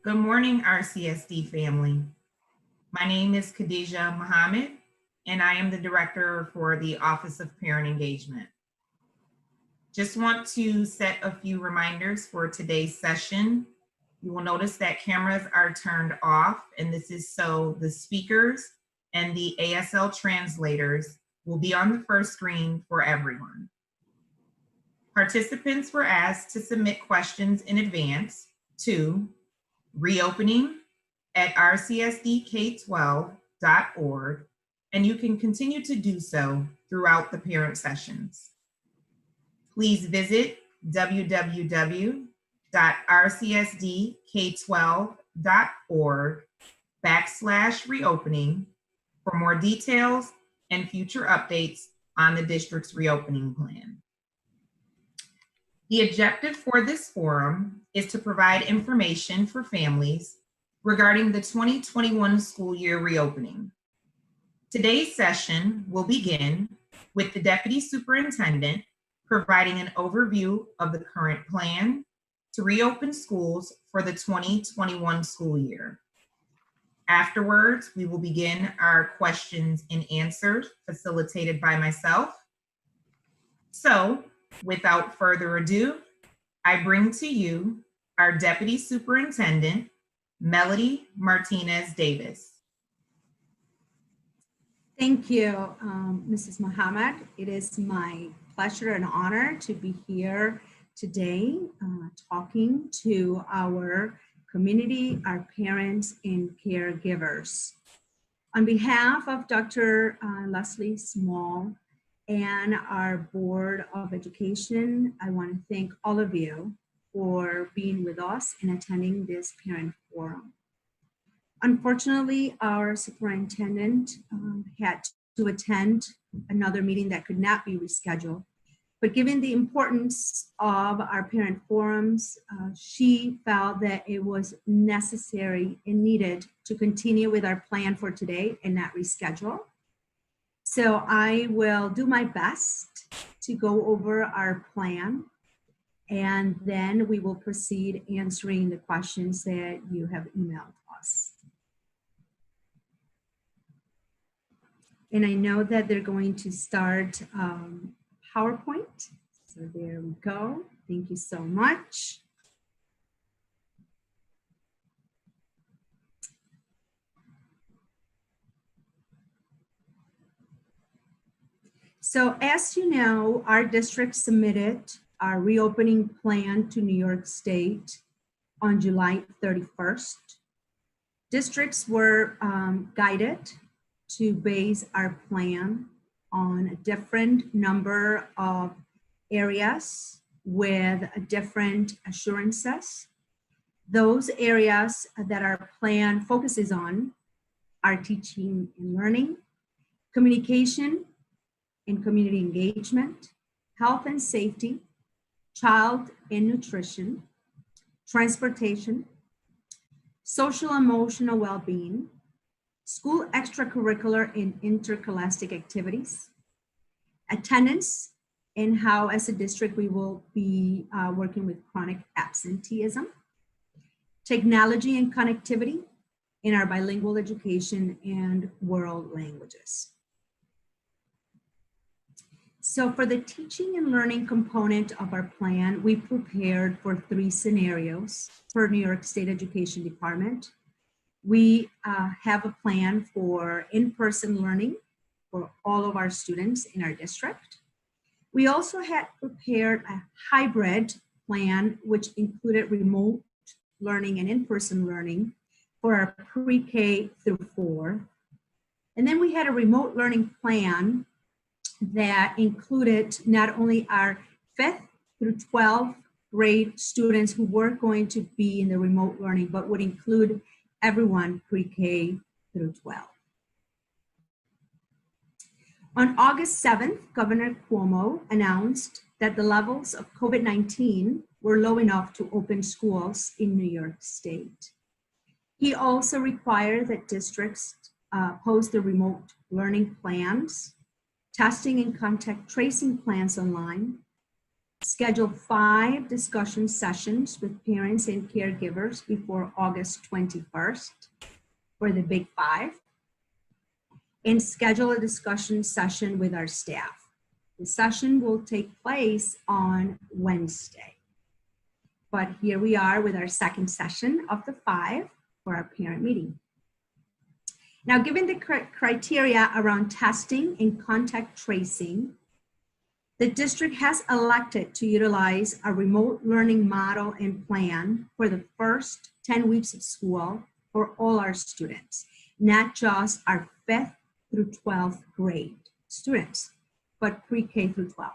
Good morning, RCSD family. My name is Khadija Muhammad, and I am the director for the Office of Parent Engagement. Just want to set a few reminders for today's session. You will notice that cameras are turned off, and this is so the speakers and the ASL translators will be on the first screen for everyone. Participants were asked to submit questions in advance to reopening@rcsdk12.org, and you can continue to do so throughout the parent sessions. Please visit www.rcsdk12.org/reopening for more details and future updates on the district's reopening plan. The objective for this forum is to provide information for families regarding the 2021 school year reopening. Today's session will begin with the Deputy Superintendent providing an overview of the current plan to reopen schools for the 2021 school year. Afterwards, we will begin our questions and answers facilitated by myself. So, without further ado, I bring to you our Deputy Superintendent, Melody Martinez Davis. Thank you, Mrs. Muhammad. It is my pleasure and honor to be here today talking to our community, our parents, and caregivers. On behalf of Dr. Leslie Small and our Board of Education, I want to thank all of you for being with us and attending this parent forum. Unfortunately, our superintendent had to attend another meeting that could not be rescheduled. But given the importance of our parent forums, she felt that it was necessary and needed to continue with our plan for today and not reschedule. So I will do my best to go over our plan, and then we will proceed answering the questions that you have emailed us. And I know that they're going to start PowerPoint. So there we go. Thank you so much. So as you know, our district submitted our reopening plan to New York State on July 31st. Districts were guided to base our plan on a different number of areas with different assurances. Those areas that our plan focuses on are teaching and learning, communication and community engagement, health and safety, child and nutrition, transportation, social emotional well-being, school extracurricular and interscholastic activities, attendance, and how as a district we will be working with chronic absenteeism, technology and connectivity in our bilingual education and world languages. So for the teaching and learning component of our plan, we prepared for 3 scenarios for New York State Education Department. We have a plan for in-person learning for all of our students in our district. We also had prepared a hybrid plan, which included remote learning and in-person learning for our pre-K through 4. And then we had a remote learning plan that included not only our 5th through 12th grade students who were going to be in the remote learning, but would include everyone pre-K through 12. On August 7th, Governor Cuomo announced that the levels of COVID-19 were low enough to open schools in New York State. He also required that districts post the remote learning plans, testing and contact tracing plans online, schedule 5 discussion sessions with parents and caregivers before August 21st for the Big Five, and schedule a discussion session with our staff. The session will take place on Wednesday. But here we are with our second session of the 5 for our parent meeting. Now, given the criteria around testing and contact tracing, the district has elected to utilize a remote learning model and plan for the first 10 weeks of school for all our students, not just our 5th through 12th grade students, but pre-K through 12.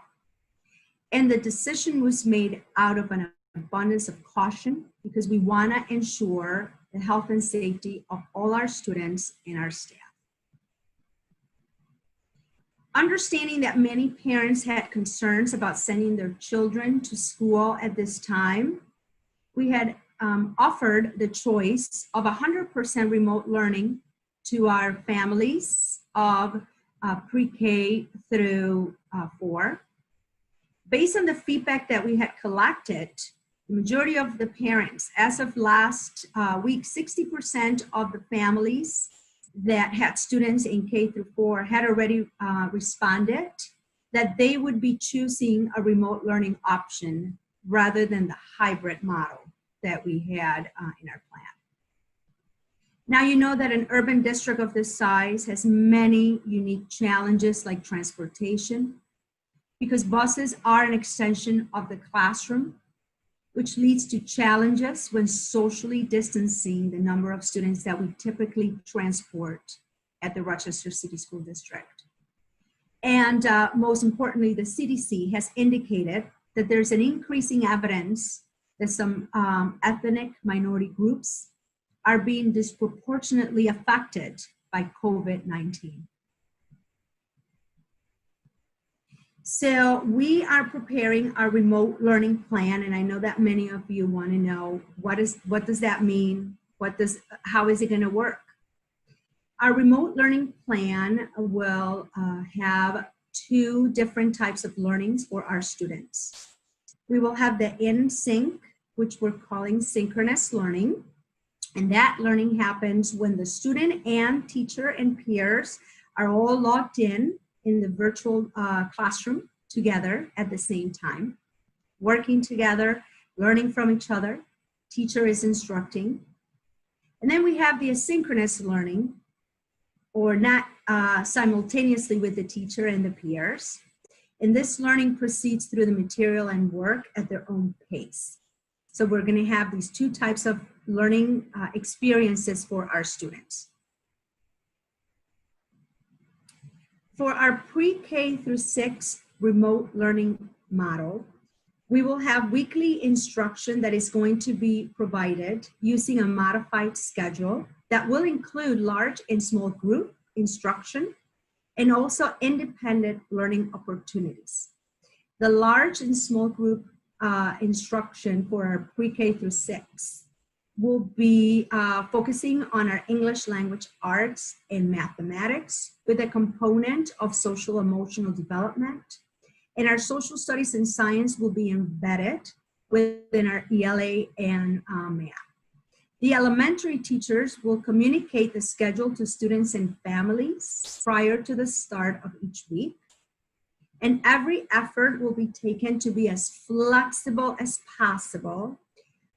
And the decision was made out of an abundance of caution because we want to ensure the health and safety of all our students and our staff. Understanding that many parents had concerns about sending their children to school at this time, we had offered the choice of 100% remote learning to our families of pre-K through 4. Based on the feedback that we had collected, the majority of the parents, as of last week, 60% of the families that had students in K through 4 had already responded that they would be choosing a remote learning option rather than the hybrid model that we had in our plan. Now you know that an urban district of this size has many unique challenges like transportation, because buses are an extension of the classroom, which leads to challenges when socially distancing the number of students that we typically transport at the Rochester City School District. And most importantly, the CDC has indicated that there's an increasing evidence that some ethnic minority groups are being disproportionately affected by COVID-19. So we are preparing our remote learning plan, and I know that many of you want to know what does that mean? How is it going to work? Our remote learning plan will have 2 different types of learnings for our students. We will have the in-sync, which we're calling synchronous learning, and that learning happens when the student and teacher and peers are all logged in the virtual classroom together at the same time, working together, learning from each other. Teacher is instructing. And then we have the asynchronous learning, or not simultaneously with the teacher and the peers. And this learning proceeds through the material and work at their own pace. So we're going to have these 2 types of learning experiences for our students. For our pre-K through 6 remote learning model, we will have weekly instruction that is going to be provided using a modified schedule that will include large and small group instruction and also independent learning opportunities. The large and small group instruction for our pre-K through 6 will be focusing on our English language arts and mathematics with a component of social emotional development. And our social studies and science will be embedded within our ELA and math. The elementary teachers will communicate the schedule to students and families prior to the start of each week. And every effort will be taken to be as flexible as possible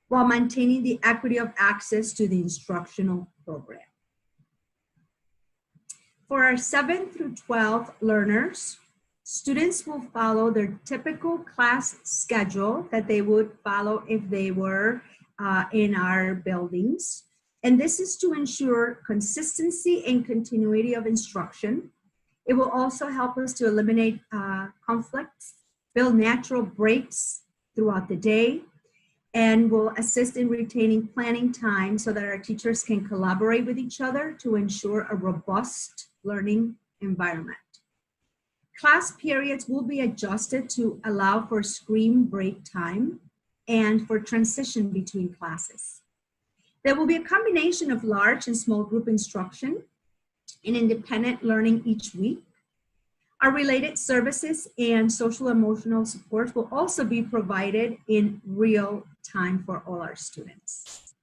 while maintaining the equity of access to the instructional program. For our 7 through 12 learners, students will follow their typical class schedule that they would follow if they were in our buildings. And this is to ensure consistency and continuity of instruction. It will also help us to eliminate conflicts, build natural breaks throughout the day, and will assist in retaining planning time so that our teachers can collaborate with each other to ensure a robust learning environment. Class periods will be adjusted to allow for screen break time and for transition between classes. There will be a combination of large and small group instruction and independent learning each week. Our related services and social emotional support will also be provided in real time for all our students.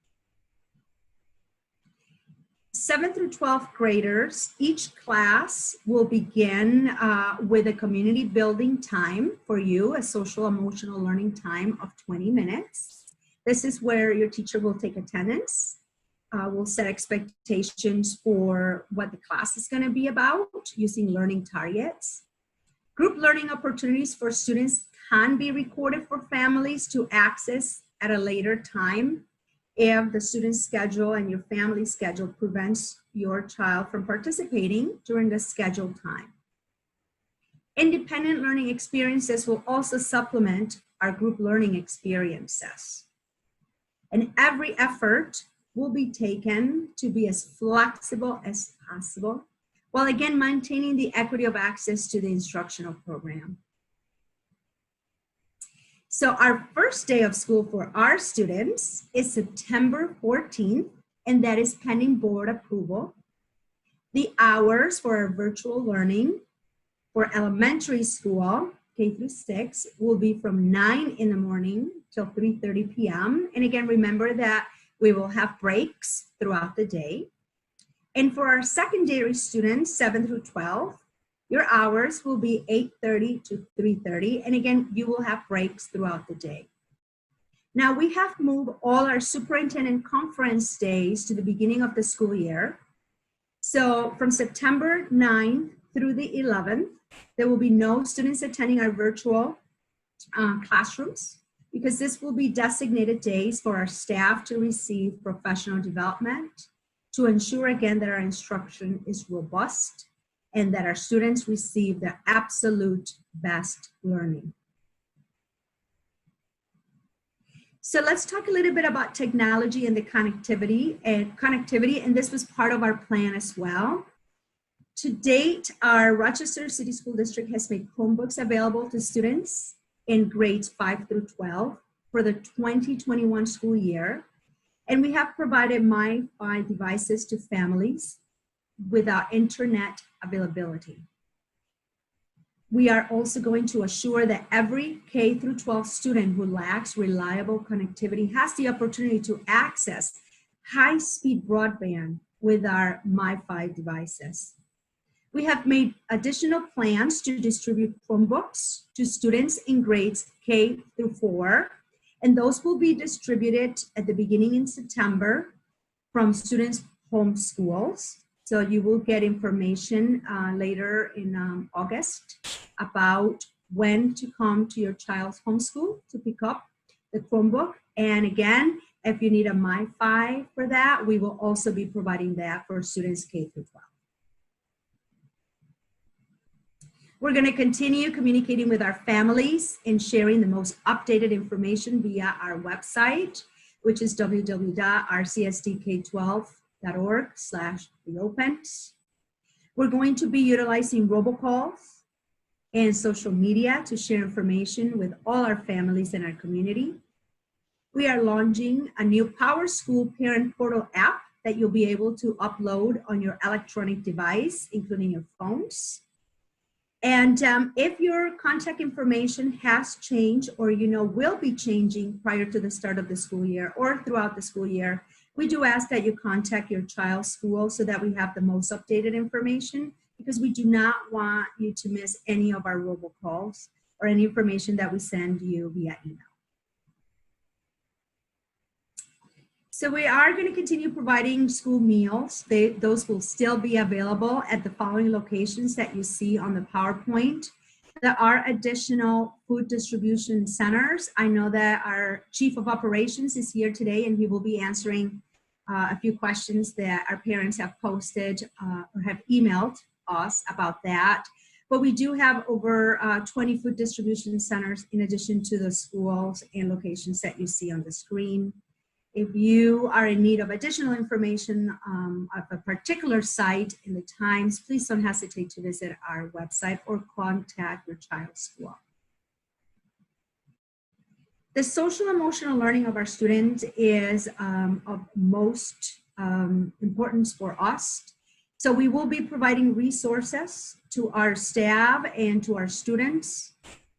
7th through 12th graders, each class will begin with a community building time for you, a social emotional learning time of 20 minutes. This is where your teacher will take attendance. We'll set expectations for what the class is going to be about using learning targets. Group learning opportunities for students can be recorded for families to access at a later time if the student's schedule and your family schedule prevents your child from participating during the scheduled time. Independent learning experiences will also supplement our group learning experiences. And every effort will be taken to be as flexible as possible, while again maintaining the equity of access to the instructional program. So our first day of school for our students is September 14th, and that is pending board approval. The hours for our virtual learning for elementary school, K through 6, will be from 9 in the morning till 3:30 p.m. And again, remember that we will have breaks throughout the day. And for our secondary students, 7 through 12, your hours will be 8:30 to 3:30. And again, you will have breaks throughout the day. Now we have moved all our superintendent conference days to the beginning of the school year. So from September 9th through the 11th, there will be no students attending our virtual classrooms, because this will be designated days for our staff to receive professional development to ensure again that our instruction is robust and that our students receive the absolute best learning. So let's talk a little bit about technology and the connectivity, and this was part of our plan as well. To date, our Rochester City School District has made Chromebooks available to students in grades 5 through 12 for the 2021 school year. And we have provided MiFi devices to families without internet availability. We are also going to assure that every K through 12 student who lacks reliable connectivity has the opportunity to access high-speed broadband with our MiFi devices. We have made additional plans to distribute Chromebooks to students in grades K through 4, and those will be distributed at the beginning in September from students' home schools. So you will get information later in August about when to come to your child's homeschool to pick up the Chromebook. And again, if you need a MiFi for that, we will also be providing that for students K through 12. We're going to continue communicating with our families and sharing the most updated information via our website, which is www.rcsdk12.org/reopen. We're going to be utilizing robocalls and social media to share information with all our families in our community. We are launching a new Power School Parent Portal app that you'll be able to upload on your electronic device, including your phones. And if your contact information has changed or will be changing prior to the start of the school year or throughout the school year, we do ask that you contact your child's school so that we have the most updated information, because we do not want you to miss any of our robocalls or any information that we send you via email. So we are going to continue providing school meals. Those will still be available at the following locations that you see on the PowerPoint. There are additional food distribution centers. I know that our Chief of Operations is here today, and he will be answering a few questions that our parents have posted or have emailed us about that. But we do have over 20 food distribution centers in addition to the schools and locations that you see on the screen. If you are in need of additional information of a particular site in the times, please don't hesitate to visit our website or contact your child's school. The social emotional learning of our students is of most importance for us. So we will be providing resources to our staff and to our students.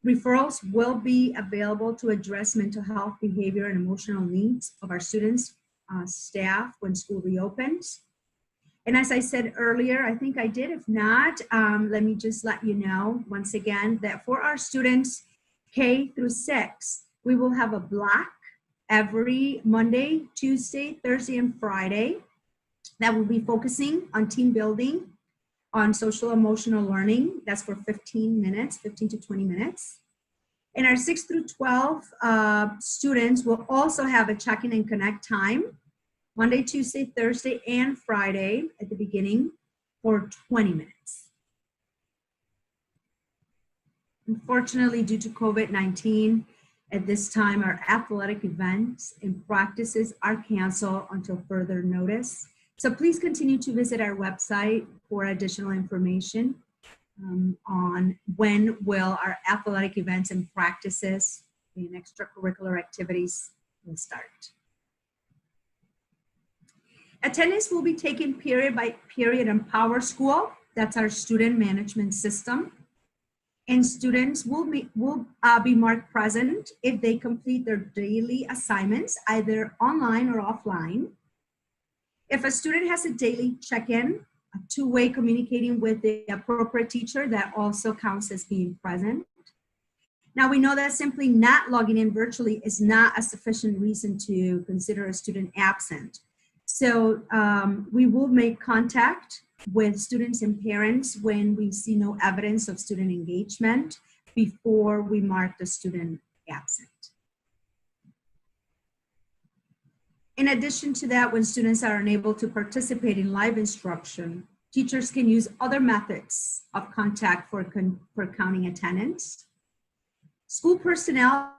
Referrals will be available to address mental health, behavior, and emotional needs of our students, staff when school reopens. And as I said earlier, I think I did. If not, let me just let you know once again that for our students K through 6, we will have a block every Monday, Tuesday, Thursday, and Friday that will be focusing on team building, on social emotional learning. That's for 15 minutes, 15 to 20 minutes. And our 6 through 12 students will also have a check-in and connect time, Monday, Tuesday, Thursday, and Friday at the beginning for 20 minutes. Unfortunately, due to COVID-19, at this time, our athletic events and practices are canceled until further notice. So please continue to visit our website for additional information on when will our athletic events and practices and extracurricular activities will start. Attendance will be taken period by period in Power School. That's our student management system. And students will be marked present if they complete their daily assignments, either online or offline. If a student has a daily check-in, a two-way communicating with the appropriate teacher, that also counts as being present. Now we know that simply not logging in virtually is not a sufficient reason to consider a student absent. So we will make contact with students and parents when we see no evidence of student engagement before we mark the student absent. In addition to that, when students are unable to participate in live instruction, teachers can use other methods of contact for counting attendance. School personnel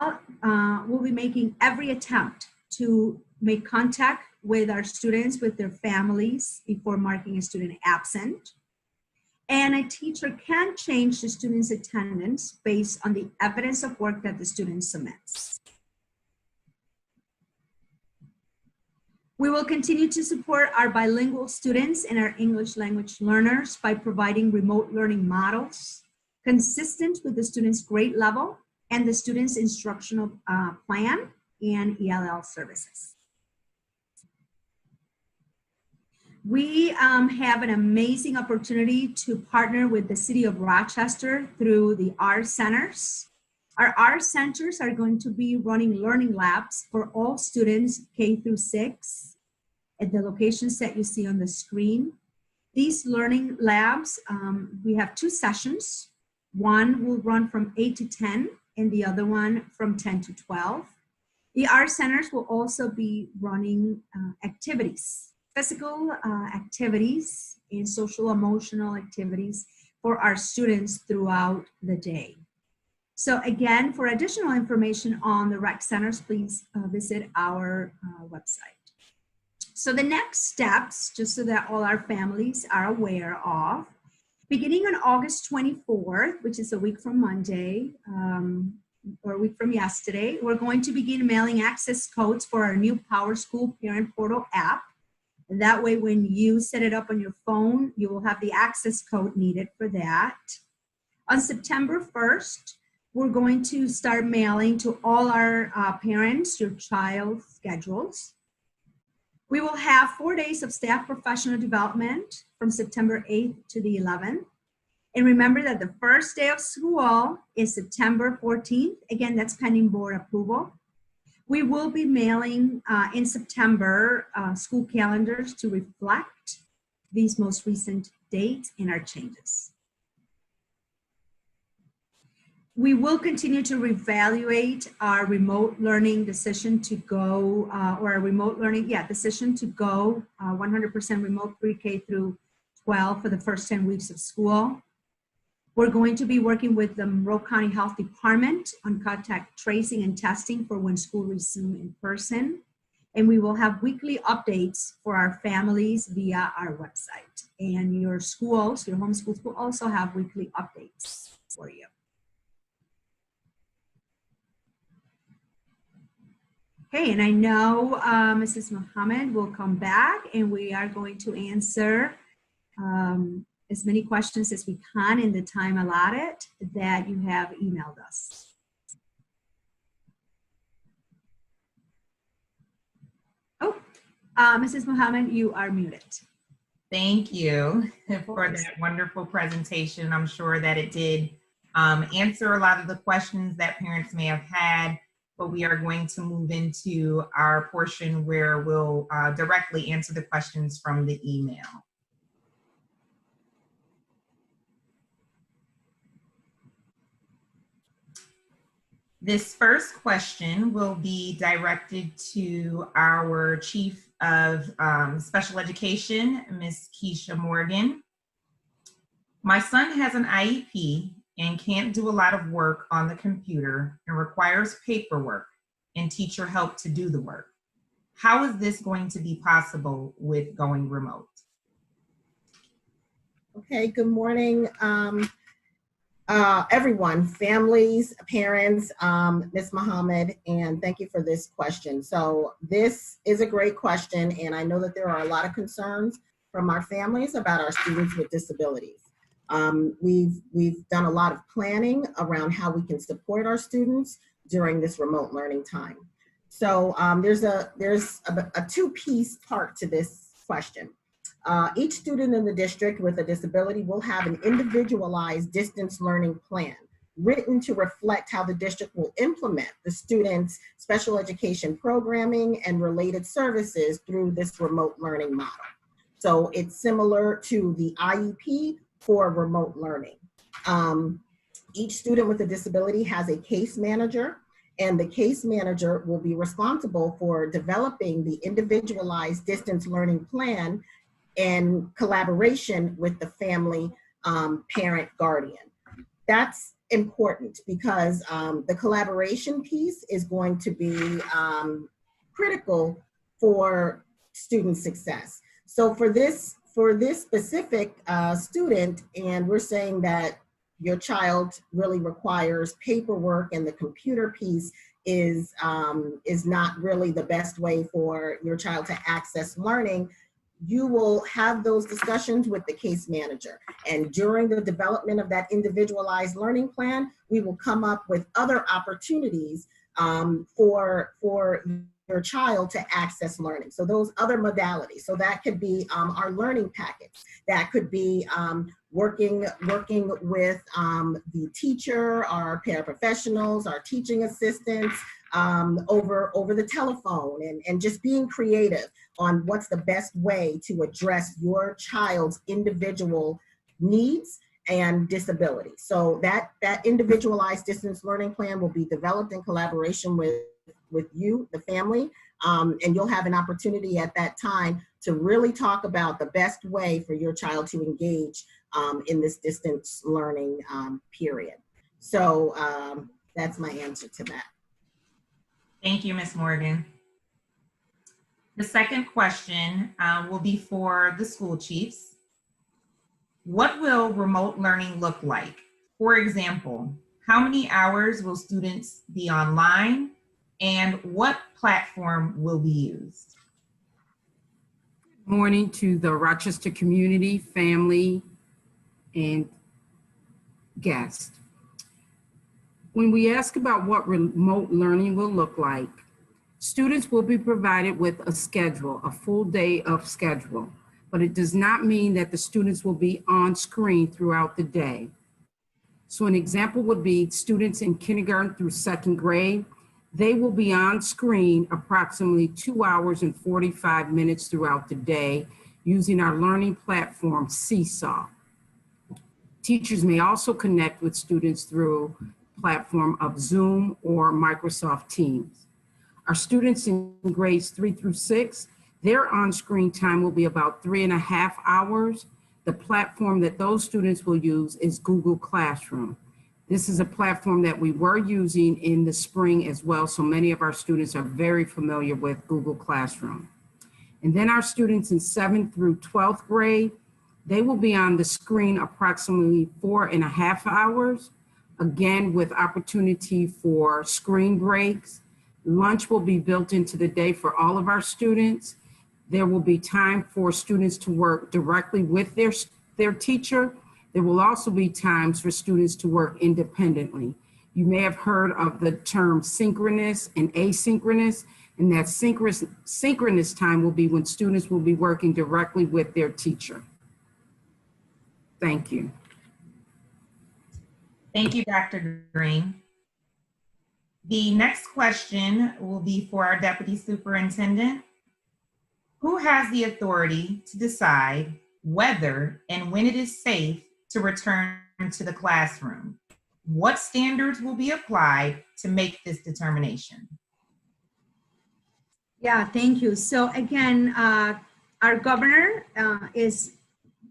will be making every attempt to make contact with our students, with their families before marking a student absent. And a teacher can change the student's attendance based on the evidence of work that the student submits. We will continue to support our bilingual students and our English language learners by providing remote learning models consistent with the student's grade level and the student's instructional plan and ELL services. We have an amazing opportunity to partner with the City of Rochester through the R Centers. Our R Centers are going to be running learning labs for all students K through 6 at the locations that you see on the screen. These learning labs, we have 2 sessions. One will run from 8 to 10 and the other one from 10 to 12. The R Centers will also be running activities, physical activities and social emotional activities for our students throughout the day. So again, for additional information on the rec centers, please visit our website. So the next steps, just so that all our families are aware of, beginning on August 24th, which is a week from Monday, or a week from yesterday, we're going to begin mailing access codes for our new Power School Parent Portal app. And that way, when you set it up on your phone, you will have the access code needed for that. On September 1st, we're going to start mailing to all our parents your child schedules. We will have 4 days of staff professional development from September 8th to the 11th. And remember that the first day of school is September 14th. Again, that's pending board approval. We will be mailing in September school calendars to reflect these most recent dates and our changes. We will continue to reevaluate our remote learning decision to go, or our remote learning, decision to go 100% remote pre-K through 12 for the first 10 weeks of school. We're going to be working with the Monroe County Health Department on contact tracing and testing for when school resumes in person. And we will have weekly updates for our families via our website. And your schools, your home schools will also have weekly updates for you. Okay, and I know Mrs. Muhammad will come back and we are going to answer as many questions as we can in the time allotted that you have emailed us. Oh, Mrs. Mohammed, you are muted. Thank you for that wonderful presentation. I'm sure that it did answer a lot of the questions that parents may have had, but we are going to move into our portion where we'll directly answer the questions from the email. This first question will be directed to our Chief of Special Education, Ms. Keisha Morgan. My son has an IEP and can't do a lot of work on the computer and requires paperwork and teacher help to do the work. How is this going to be possible with going remote? Okay, good morning, everyone, families, parents, Ms. Mohammed, and thank you for this question. So this is a great question, and I know that there are a lot of concerns from our families about our students with disabilities. We've done a lot of planning around how we can support our students during this remote learning time. So there's a two-piece part to this question. Each student in the district with a disability will have an individualized distance learning plan written to reflect how the district will implement the student's special education programming and related services through this remote learning model. So it's similar to the IEP for remote learning. Each student with a disability has a case manager, and the case manager will be responsible for developing the individualized distance learning plan in collaboration with the family, parent, guardian. That's important because the collaboration piece is going to be critical for student success. So for this specific student, and we're saying that your child really requires paperwork and the computer piece is not really the best way for your child to access learning, you will have those discussions with the case manager. And during the development of that individualized learning plan, we will come up with other opportunities for your child to access learning. So those other modalities. So that could be our learning packets. That could be working with the teacher, our paraprofessionals, our teaching assistants, over the telephone, and just being creative on what's the best way to address your child's individual needs and disability. So that individualized distance learning plan will be developed in collaboration with you, the family, and you'll have an opportunity at that time to really talk about the best way for your child to engage in this distance learning period. So that's my answer to that. Thank you, Ms. Morgan. The second question will be for the school chiefs. What will remote learning look like? For example, how many hours will students be online, and what platform will be used? Morning to the Rochester community, family, and guests. When we ask about what remote learning will look like, students will be provided with a schedule, a full day of schedule, but it does not mean that the students will be on screen throughout the day. So an example would be students in kindergarten through second grade. They will be on screen approximately 2 hours and 45 minutes throughout the day using our learning platform, Seesaw. Teachers may also connect with students through platform of Zoom or Microsoft Teams. Our students in grades 3 through 6, their on-screen time will be about 3.5 hours. The platform that those students will use is Google Classroom. This is a platform that we were using in the spring as well, so many of our students are very familiar with Google Classroom. And then our students in 7th through 12th grade, they will be on the screen approximately 4.5 hours, again with opportunity for screen breaks. Lunch will be built into the day for all of our students. There will be time for students to work directly with their teacher. There will also be times for students to work independently. You may have heard of the term synchronous and asynchronous, and that synchronous time will be when students will be working directly with their teacher. Thank you. Thank you, Dr. Green. The next question will be for our Deputy Superintendent. Who has the authority to decide whether and when it is safe to return to the classroom? What standards will be applied to make this determination? Yeah, thank you. So again, our governor is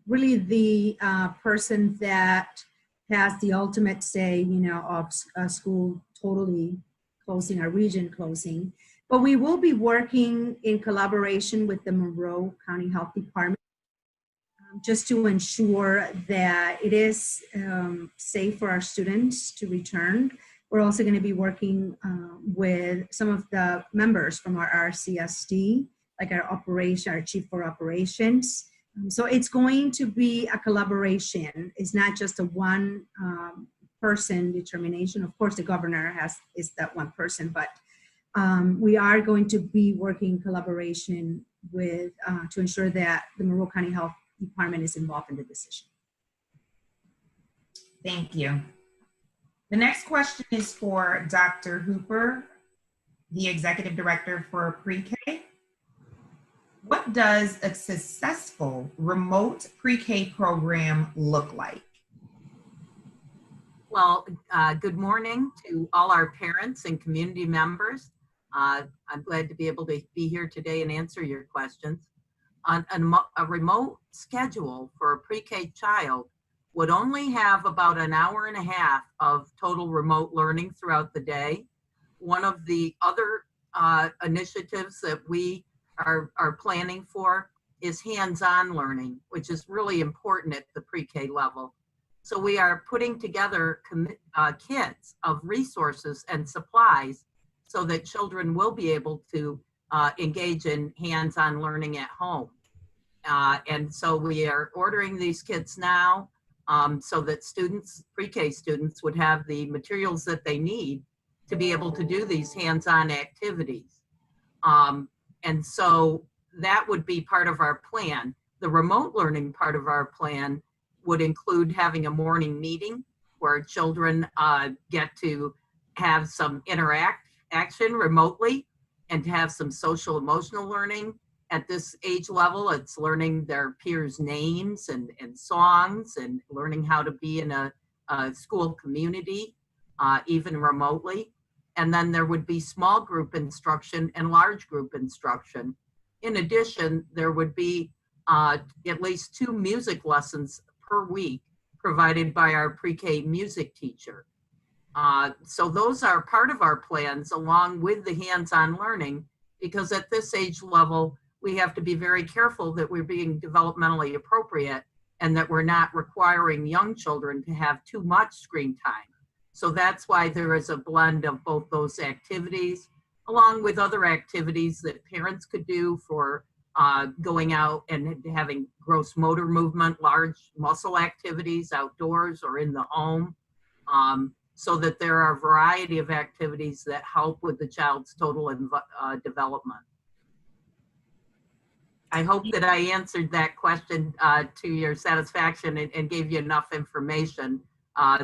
really the person that has the ultimate say, of school totally closing, our region closing. But we will be working in collaboration with the Monroe County Health Department just to ensure that it is safe for our students to return. We're also going to be working with some of the members from our RCSD, like our chief for operations. So it's going to be a collaboration. It's not just a one person determination. Of course, the governor is that one person, but we are going to be working in collaboration with to ensure that the Monroe County Health Department is involved in the decision. Thank you. The next question is for Dr. Hooper, the Executive Director for Pre-K. What does a successful remote pre-K program look like? Well, good morning to all our parents and community members. I'm glad to be able to be here today and answer your questions. A remote schedule for a pre-K child would only have about an hour and a half of total remote learning throughout the day. One of the other initiatives that we are planning for is hands-on learning, which is really important at the pre-K level. So we are putting together kits of resources and supplies so that children will be able to engage in hands-on learning at home. And so we are ordering these kits now so that students, pre-K students, would have the materials that they need to be able to do these hands-on activities. And so that would be part of our plan. The remote learning part of our plan would include having a morning meeting where children get to have some interaction remotely and to have some social emotional learning. At this age level, it's learning their peers' names and songs and learning how to be in a school community, even remotely. And then there would be small group instruction and large group instruction. In addition, there would be at least 2 music lessons per week provided by our pre-K music teacher. So those are part of our plans along with the hands-on learning, because at this age level, we have to be very careful that we're being developmentally appropriate and that we're not requiring young children to have too much screen time. So that's why there is a blend of both those activities, along with other activities that parents could do for going out and having gross motor movement, large muscle activities outdoors or in the home, so that there are a variety of activities that help with the child's total development. I hope that I answered that question to your satisfaction and gave you enough information.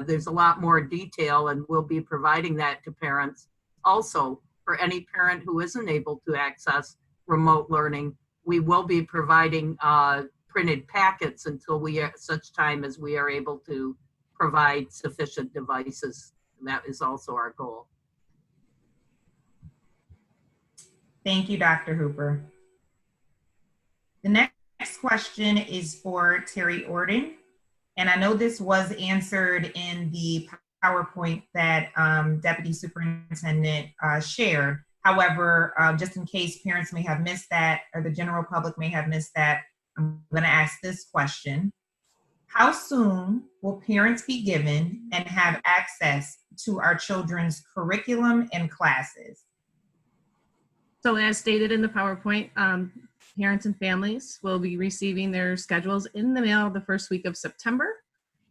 There's a lot more detail, and we'll be providing that to parents. Also, for any parent who isn't able to access remote learning, we will be providing printed packets until such time as we are able to provide sufficient devices. And that is also our goal. Thank you, Dr. Hooper. The next question is for Terry Orden. And I know this was answered in the PowerPoint that Deputy Superintendent shared. However, just in case parents may have missed that or the general public may have missed that, I'm going to ask this question. How soon will parents be given and have access to our children's curriculum and classes? So as stated in the PowerPoint, parents and families will be receiving their schedules in the mail the first week of September.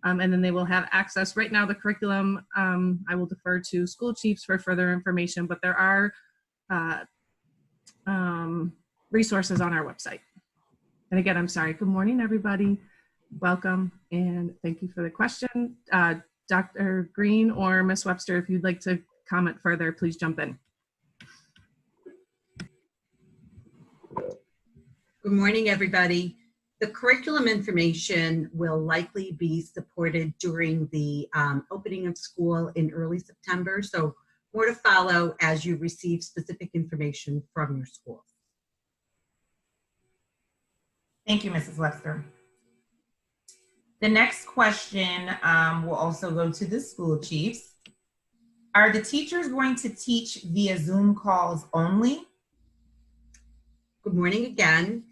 And then they will have access. Right now, the curriculum, I will defer to school chiefs for further information, but there are resources on our website. And again, I'm sorry. Good morning, everybody. Welcome, and thank you for the question. Dr. Green or Ms. Webster, if you'd like to comment further, please jump in. Good morning, everybody. The curriculum information will likely be supported during the opening of school in early September. So more to follow as you receive specific information from your schools. Thank you, Mrs. Webster. The next question will also go to the school chiefs. Are the teachers going to teach via Zoom calls only? Good morning again.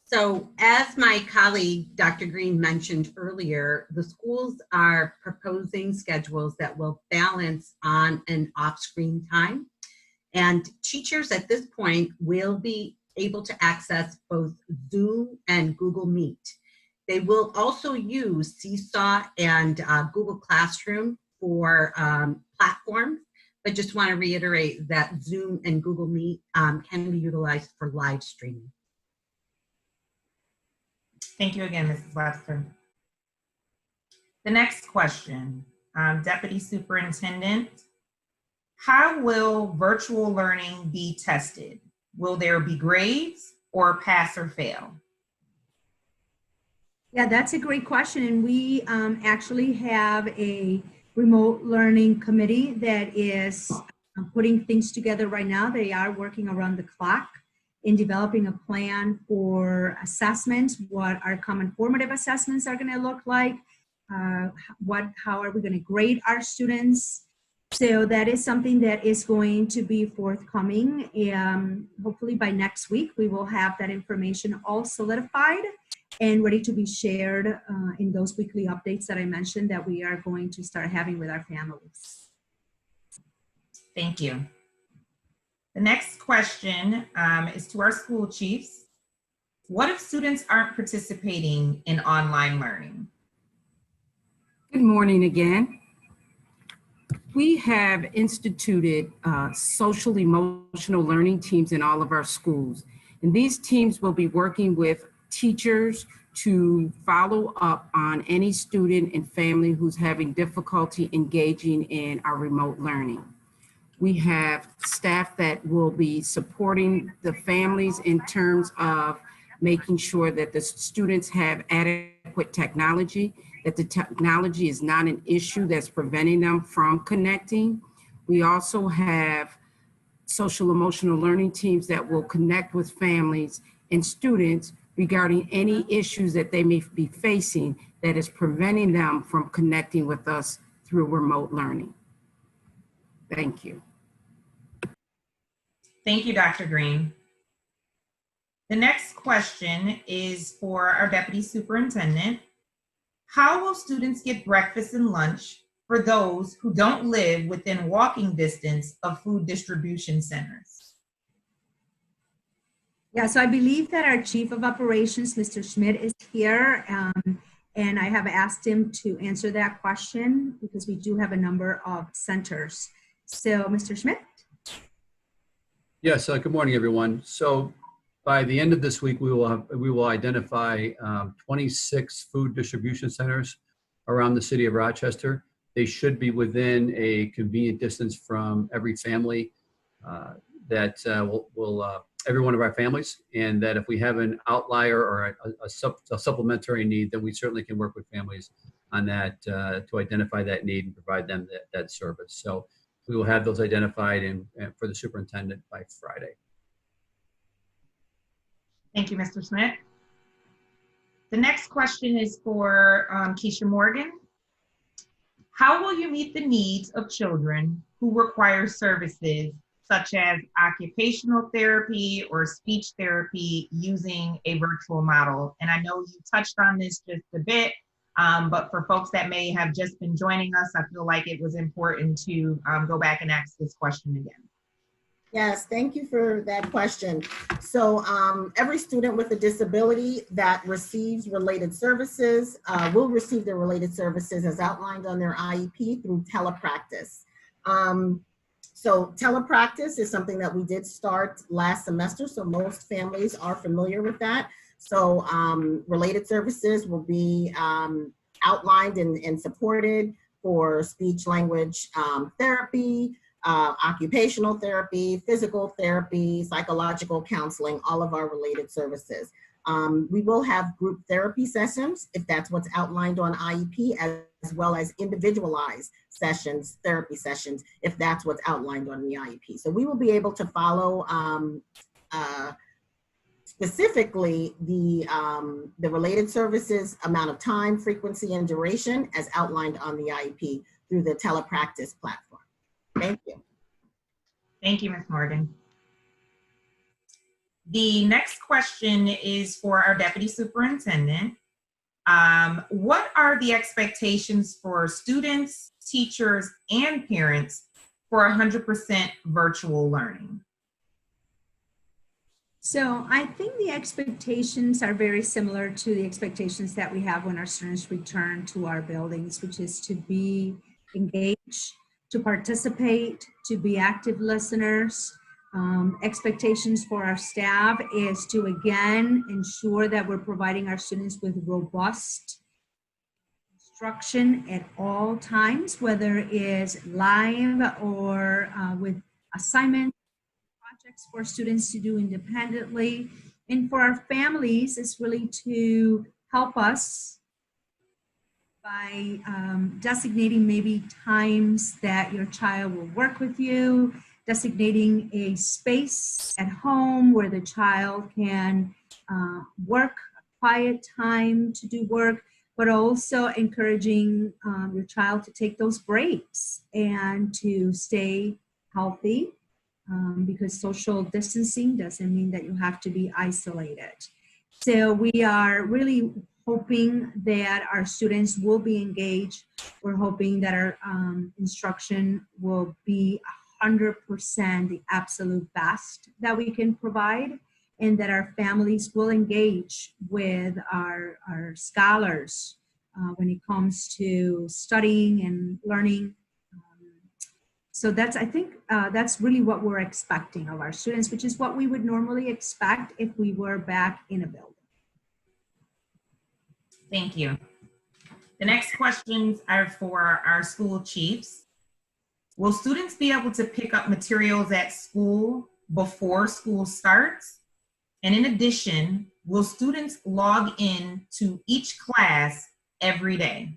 So as my colleague, Dr. Green, mentioned earlier, the schools are proposing schedules that will balance on and off screen time. And teachers at this point will be able to access both Zoom and Google Meet. They will also use Seesaw and Google Classroom for platforms, but just want to reiterate that Zoom and Google Meet can be utilized for live streaming. Thank you again, Mrs. Webster. The next question, Deputy Superintendent, how will virtual learning be tested? Will there be grades or pass or fail? Yeah, that's a great question. And we actually have a remote learning committee that is putting things together right now. They are working around the clock in developing a plan for assessment, what our common formative assessments are going to look like, how are we going to grade our students. So that is something that is going to be forthcoming. Hopefully by next week, we will have that information all solidified and ready to be shared in those weekly updates that I mentioned that we are going to start having with our families. Thank you. The next question is to our school chiefs. What if students aren't participating in online learning? Good morning again. We have instituted social emotional learning teams in all of our schools. And these teams will be working with teachers to follow up on any student and family who's having difficulty engaging in our remote learning. We have staff that will be supporting the families in terms of making sure that the students have adequate technology, that the technology is not an issue that's preventing them from connecting. We also have social emotional learning teams that will connect with families and students regarding any issues that they may be facing that is preventing them from connecting with us through remote learning. Thank you. Thank you, Dr. Green. The next question is for our Deputy Superintendent. How will students get breakfast and lunch for those who don't live within walking distance of food distribution centers? Yeah, so I believe that our Chief of Operations, Mr. Schmidt, is here, and I have asked him to answer that question because we do have a number of centers. So, Mr. Schmidt? Yes, good morning, everyone. So by the end of this week, we will identify 26 food distribution centers around the city of Rochester. They should be within a convenient distance from every family every one of our families, and that if we have an outlier or a supplementary need, then we certainly can work with families on that to identify that need and provide them that service. So we will have those identified and for the superintendent by Friday. Thank you, Mr. Schmidt. The next question is for Keisha Morgan. How will you meet the needs of children who require services such as occupational therapy or speech therapy using a virtual model? And I know you touched on this just a bit, but for folks that may have just been joining us, I feel like it was important to go back and ask this question again. Yes, thank you for that question. So every student with a disability that receives related services will receive the related services as outlined on their IEP through telepractice. So telepractice is something that we did start last semester, so most families are familiar with that. So related services will be outlined and supported for speech language therapy, occupational therapy, physical therapy, psychological counseling, all of our related services. We will have group therapy sessions if that's what's outlined on IEP, as well as individualized sessions, therapy sessions, if that's what's outlined on the IEP. So we will be able to follow specifically the related services, amount of time, frequency, and duration as outlined on the IEP through the telepractice platform. Thank you. Thank you, Ms. Morgan. The next question is for our Deputy Superintendent. What are the expectations for students, teachers, and parents for 100% virtual learning? So I think the expectations are very similar to the expectations that we have when our students return to our buildings, which is to be engaged, to participate, to be active listeners. Expectations for our staff is to, again, ensure that we're providing our students with robust instruction at all times, whether it is live or with assignments, projects for students to do independently. And for our families, it's really to help us by designating maybe times that your child will work with you, designating a space at home where the child can work, a quiet time to do work, but also encouraging your child to take those breaks and to stay healthy, because social distancing doesn't mean that you have to be isolated. So we are really hoping that our students will be engaged. We're hoping that our instruction will be 100% the absolute best that we can provide, and that our families will engage with our scholars when it comes to studying and learning. So that's, I think, that's really what we're expecting of our students, which is what we would normally expect if we were back in a building. Thank you. The next questions are for our school chiefs. Will students be able to pick up materials at school before school starts? And in addition, will students log in to each class every day?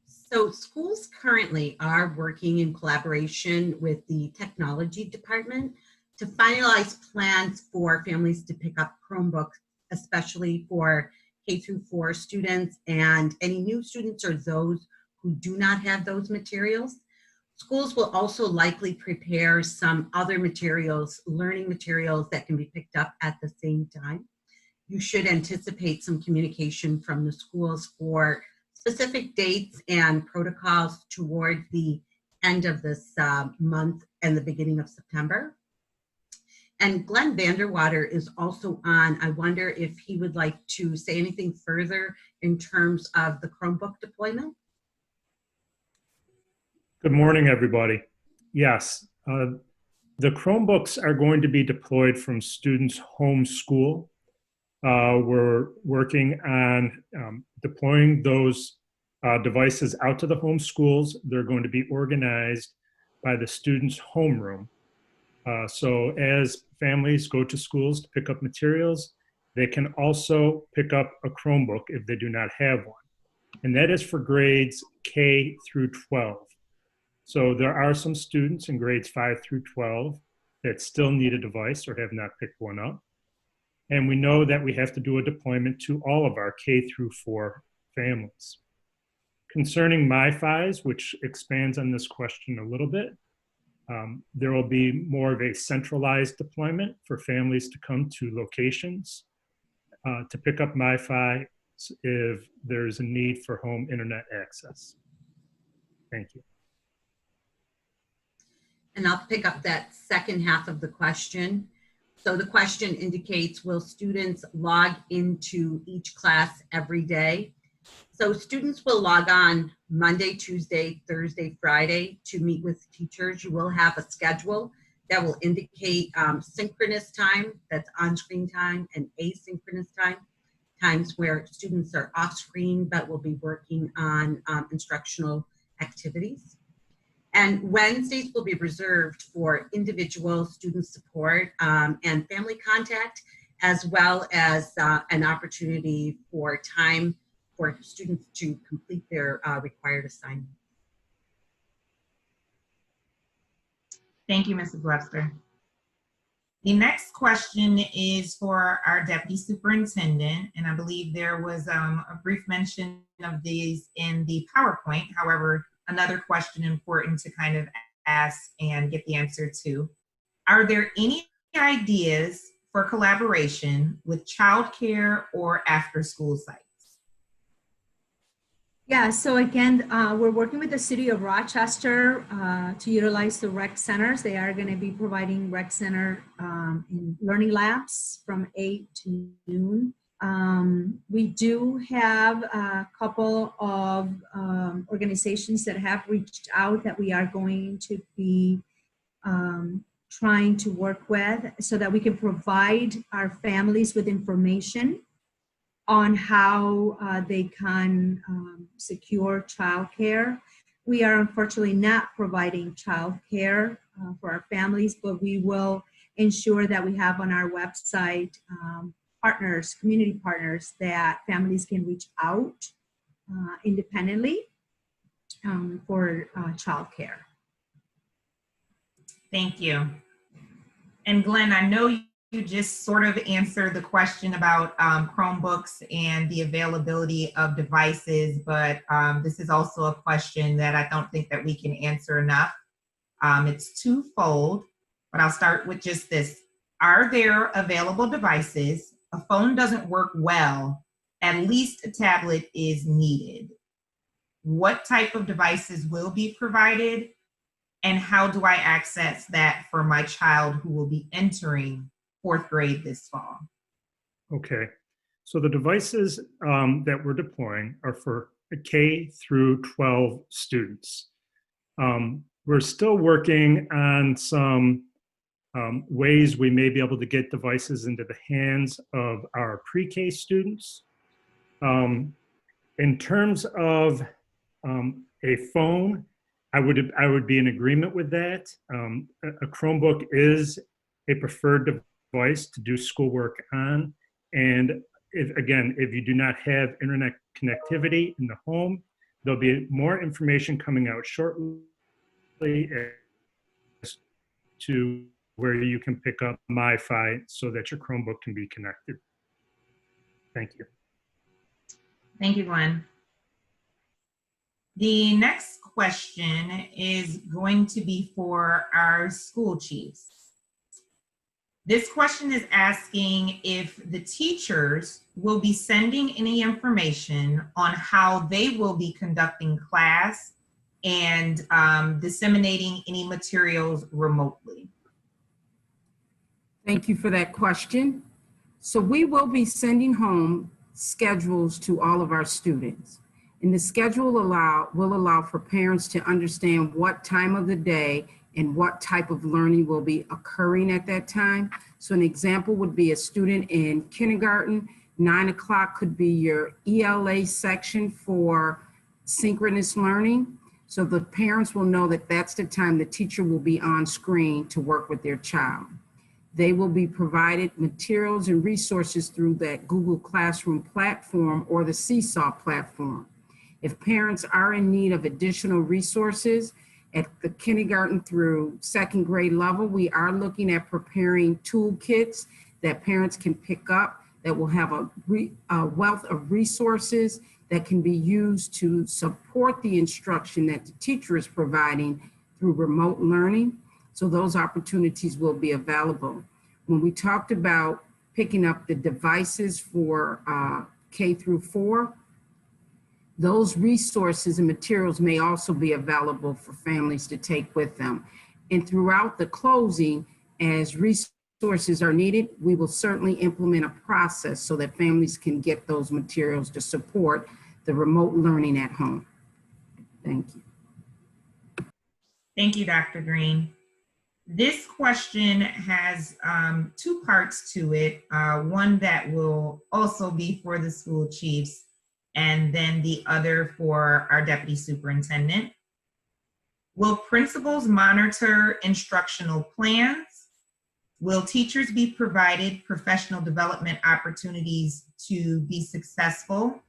So schools currently are working in collaboration with the technology department to finalize plans for families to pick up Chromebooks, especially for K-4 students and any new students or those who do not have those materials. Schools will also likely prepare some other materials, learning materials that can be picked up at the same time. You should anticipate some communication from the schools for specific dates and protocols toward the end of this month and the beginning of September. And Glenn Vanderwater is also on. I wonder if he would like to say anything further in terms of the Chromebook deployment. Good morning, everybody. Yes, the Chromebooks are going to be deployed from students' home school. We're working on deploying those devices out to the home schools. They're going to be organized by the students' homeroom. So as families go to schools to pick up materials, they can also pick up a Chromebook if they do not have one. And that is for grades K through 12. So there are some students in grades 5 through 12 that still need a device or have not picked one up. And we know that we have to do a deployment to all of our K through 4 families. Concerning MiFis, which expands on this question a little bit, there will be more of a centralized deployment for families to come to locations to pick up MiFi if there's a need for home internet access. Thank you. And I'll pick up that second half of the question. So the question indicates, will students log into each class every day? So students will log on Monday, Tuesday, Thursday, Friday to meet with teachers. You will have a schedule that will indicate synchronous time, that's on-screen time, and asynchronous time, times where students are off-screen but will be working on instructional activities. And Wednesdays will be reserved for individual student support and family contact, as well as an opportunity for time for students to complete their required assignments. Thank you, Mrs. Webster. The next question is for our Deputy Superintendent, and I believe there was a brief mention of these in the PowerPoint. However, another question important to kind of ask and get the answer to. Are there any ideas for collaboration with childcare or after-school sites? Yeah, so again, we're working with the city of Rochester to utilize the rec centers. They are going to be providing rec center in learning labs from 8 to noon. We do have a couple of organizations that have reached out that we are going to be trying to work with so that we can provide our families with information on how they can secure childcare. We are unfortunately not providing childcare for our families, but we will ensure that we have on our website partners, community partners that families can reach out independently for childcare. Thank you. And Glenn, I know you just sort of answered the question about Chromebooks and the availability of devices, but this is also a question that I don't think that we can answer enough. It's twofold, but I'll start with just this. Are there available devices? A phone doesn't work well, at least a tablet is needed. What type of devices will be provided? And how do I access that for my child who will be entering 4th grade this fall? Okay, so the devices that we're deploying are for K through 12 students. We're still working on some ways we may be able to get devices into the hands of our pre-K students. In terms of a phone, I would be in agreement with that. A Chromebook is a preferred device to do schoolwork on. And if you do not have internet connectivity in the home, there'll be more information coming out shortly as to where you can pick up MiFi so that your Chromebook can be connected. Thank you. Thank you, Glenn. The next question is going to be for our school chiefs. This question is asking if the teachers will be sending any information on how they will be conducting class and disseminating any materials remotely. Thank you for that question. So we will be sending home schedules to all of our students. And the schedule will allow for parents to understand what time of the day and what type of learning will be occurring at that time. So an example would be a student in kindergarten, 9 o'clock could be your ELA section for synchronous learning. So the parents will know that that's the time the teacher will be on screen to work with their child. They will be provided materials and resources through that Google Classroom platform or the Seesaw platform. If parents are in need of additional resources at the kindergarten through 2nd grade level, we are looking at preparing toolkits that parents can pick up that will have a wealth of resources that can be used to support the instruction that the teacher is providing through remote learning. So those opportunities will be available. When we talked about picking up the devices for K through 4, those resources and materials may also be available for families to take with them. And throughout the closing, as resources are needed, we will certainly implement a process so that families can get those materials to support the remote learning at home. Thank you. Thank you, Dr. Green. This question has two parts to it. One that will also be for the school chiefs, and then the other for our deputy superintendent. Will principals monitor instructional plans? Will teachers be provided professional development opportunities to be successful?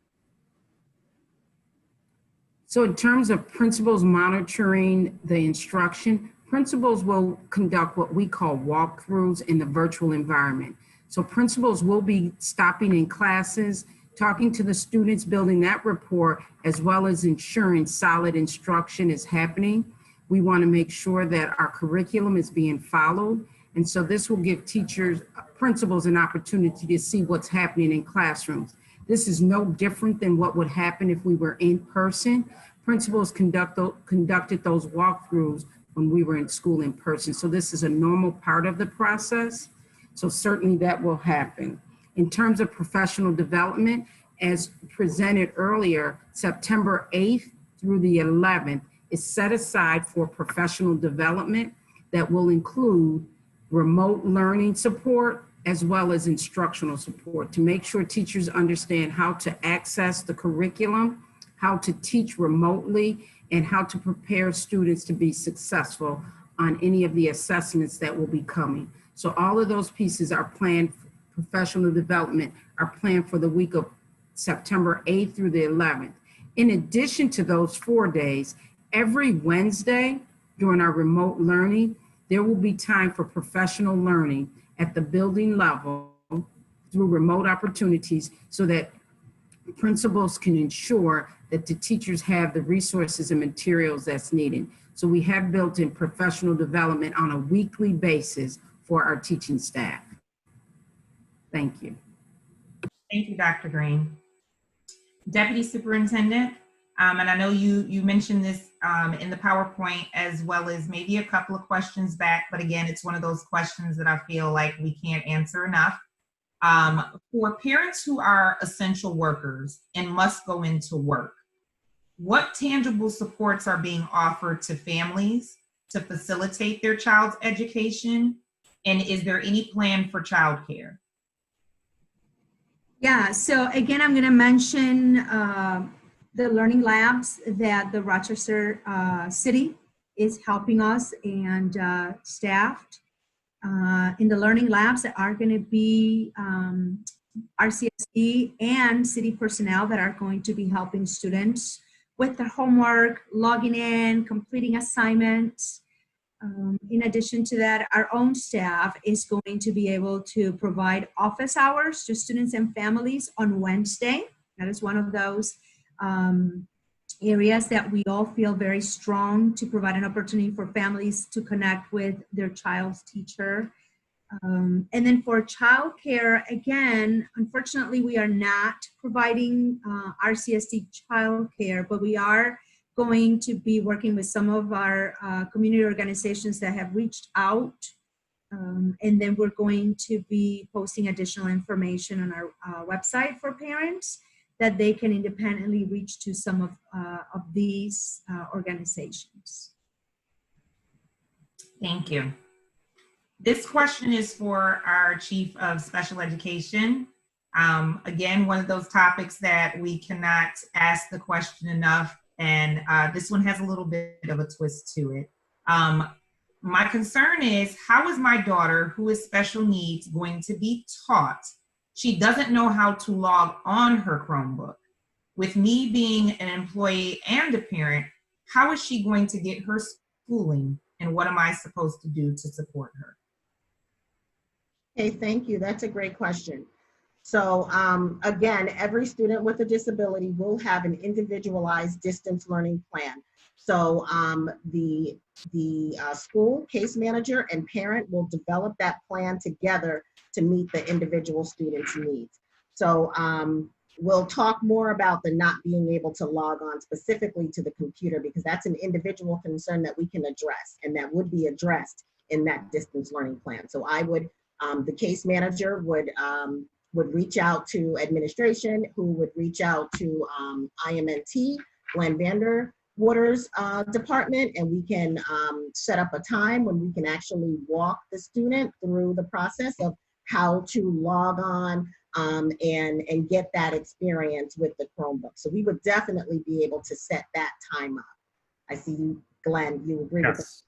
So in terms of principals monitoring the instruction, principals will conduct what we call walkthroughs in the virtual environment. So principals will be stopping in classes, talking to the students, building that rapport, as well as ensuring solid instruction is happening. We want to make sure that our curriculum is being followed. And so this will give teachers, principals, an opportunity to see what's happening in classrooms. This is no different than what would happen if we were in person. Principals conducted those walkthroughs when we were in school in person. So this is a normal part of the process. So certainly that will happen. In terms of professional development, as presented earlier, September 8th through the 11th is set aside for professional development that will include remote learning support as well as instructional support to make sure teachers understand how to access the curriculum, how to teach remotely, and how to prepare students to be successful on any of the assessments that will be coming. So all of those pieces are planned, professional development are planned for the week of September 8th through the 11th. In addition to those 4 days, every Wednesday during our remote learning, there will be time for professional learning at the building level through remote opportunities so that principals can ensure that the teachers have the resources and materials that's needed. So we have built in professional development on a weekly basis for our teaching staff. Thank you. Thank you, Dr. Green. Deputy Superintendent, and I know you mentioned this in the PowerPoint as well as maybe a couple of questions back, but again, it's one of those questions that I feel like we can't answer enough. For parents who are essential workers and must go into work, what tangible supports are being offered to families to facilitate their child's education? And is there any plan for childcare? Yeah, so again, I'm going to mention the learning labs that the Rochester City is helping us and staffed. In the learning labs that are going to be RCSD and city personnel that are going to be helping students with their homework, logging in, completing assignments. In addition to that, our own staff is going to be able to provide office hours to students and families on Wednesday. That is one of those areas that we all feel very strong to provide an opportunity for families to connect with their child's teacher. And then for childcare, again, unfortunately, we are not providing RCSD childcare, but we are going to be working with some of our community organizations that have reached out. And then we're going to be posting additional information on our website for parents that they can independently reach to some of these organizations. Thank you. This question is for our Chief of Special Education. Again, one of those topics that we cannot ask the question enough, and this one has a little bit of a twist to it. My concern is, how is my daughter, who is special needs, going to be taught? She doesn't know how to log on her Chromebook. With me being an employee and a parent, how is she going to get her schooling, and what am I supposed to do to support her? Okay, thank you. That's a great question. So again, every student with a disability will have an individualized distance learning plan. So the school case manager and parent will develop that plan together to meet the individual student's needs. So we'll talk more about the not being able to log on specifically to the computer, because that's an individual concern that we can address and that would be addressed in that distance learning plan. So I would, the case manager would reach out to administration, who would reach out to IMNT, Glenn Vanderwater's department, and we can set up a time when we can actually walk the student through the process of how to log on and get that experience with the Chromebook. So we would definitely be able to set that time up. I see you, Glenn, you agree with that? Yes.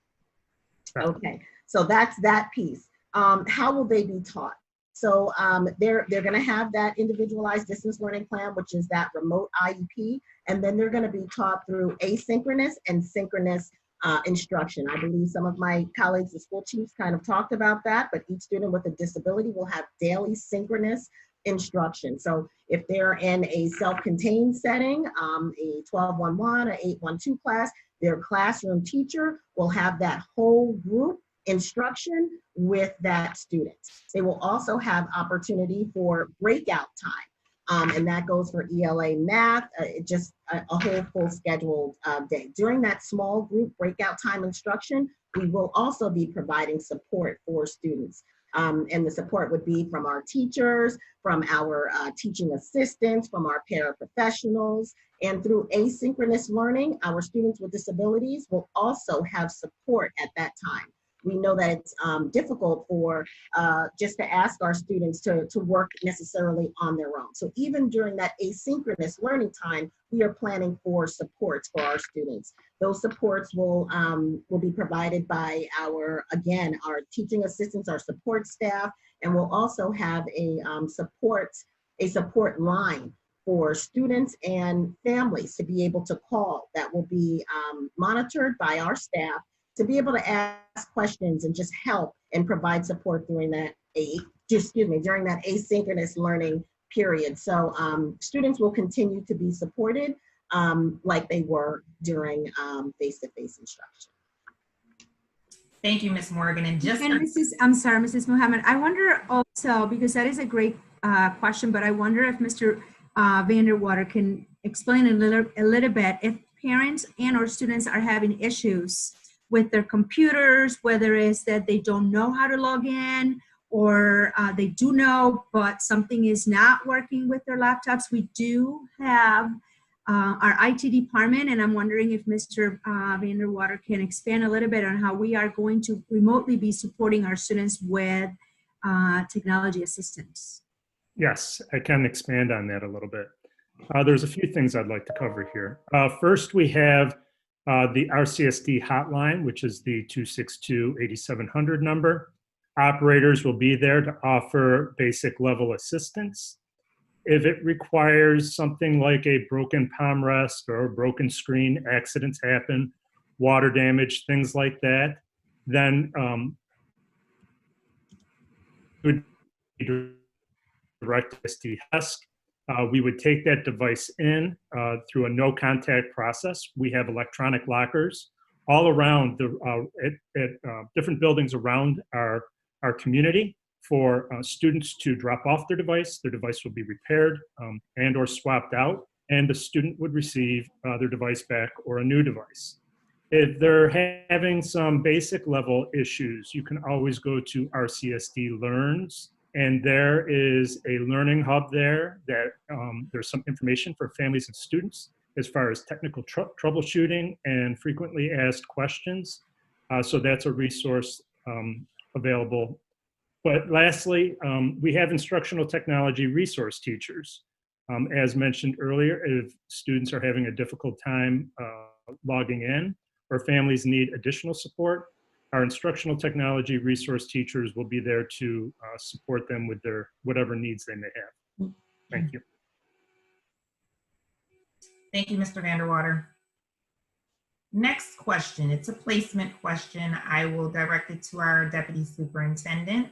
Okay, so that's that piece. How will they be taught? So they're going to have that individualized distance learning plan, which is that remote IEP, and then they're going to be taught through asynchronous and synchronous instruction. I believe some of my colleagues, the school chiefs, kind of talked about that, but each student with a disability will have daily synchronous instruction. So if they're in a self-contained setting, a 1211, a 812 class, their classroom teacher will have that whole group instruction with that student. They will also have opportunity for breakout time. And that goes for ELA math, just a whole full scheduled day. During that small group breakout time instruction, we will also be providing support for students. And the support would be from our teachers, from our teaching assistants, from our paraprofessionals, and through asynchronous learning, our students with disabilities will also have support at that time. We know that it's difficult for just to ask our students to work necessarily on their own. So even during that asynchronous learning time, we are planning for supports for our students. Those supports will be provided by our teaching assistants, our support staff, and we'll also have a support line for students and families to be able to call that will be monitored by our staff, to be able to ask questions and just help and provide support during that during that asynchronous learning period. So students will continue to be supported like they were during face-to-face instruction. Thank you, Ms. Morgan. And just I'm sorry, Mrs. Muhammad. I wonder also, because that is a great question, but I wonder if Mr. Vanderwater can explain a little bit if parents and or students are having issues with their computers, whether it's that they don't know how to log in, or they do know, but something is not working with their laptops. We do have our IT department, and I'm wondering if Mr. Vanderwater can expand a little bit on how we are going to remotely be supporting our students with technology assistance. Yes, I can expand on that a little bit. There's a few things I'd like to cover here. First, we have the RCSD hotline, which is the 262-8700 number. Operators will be there to offer basic level assistance. If it requires something like a broken palm rest or a broken screen, accidents happen, water damage, things like that, then would be direct to SD desk. We would take that device in through a no contact process. We have electronic lockers all around at different buildings around our community for students to drop off their device. Their device will be repaired and or swapped out, and the student would receive their device back or a new device. If they're having some basic level issues, you can always go to RCSD Learns, and there is a learning hub there that there's some information for families and students as far as technical troubleshooting and frequently asked questions. So that's a resource available. But lastly, we have instructional technology resource teachers. As mentioned earlier, if students are having a difficult time logging in or families need additional support, our instructional technology resource teachers will be there to support them with their whatever needs they may have. Thank you. thank you, Mr. Vanderwater. Next question, it's a placement question. I will direct it to our deputy superintendent.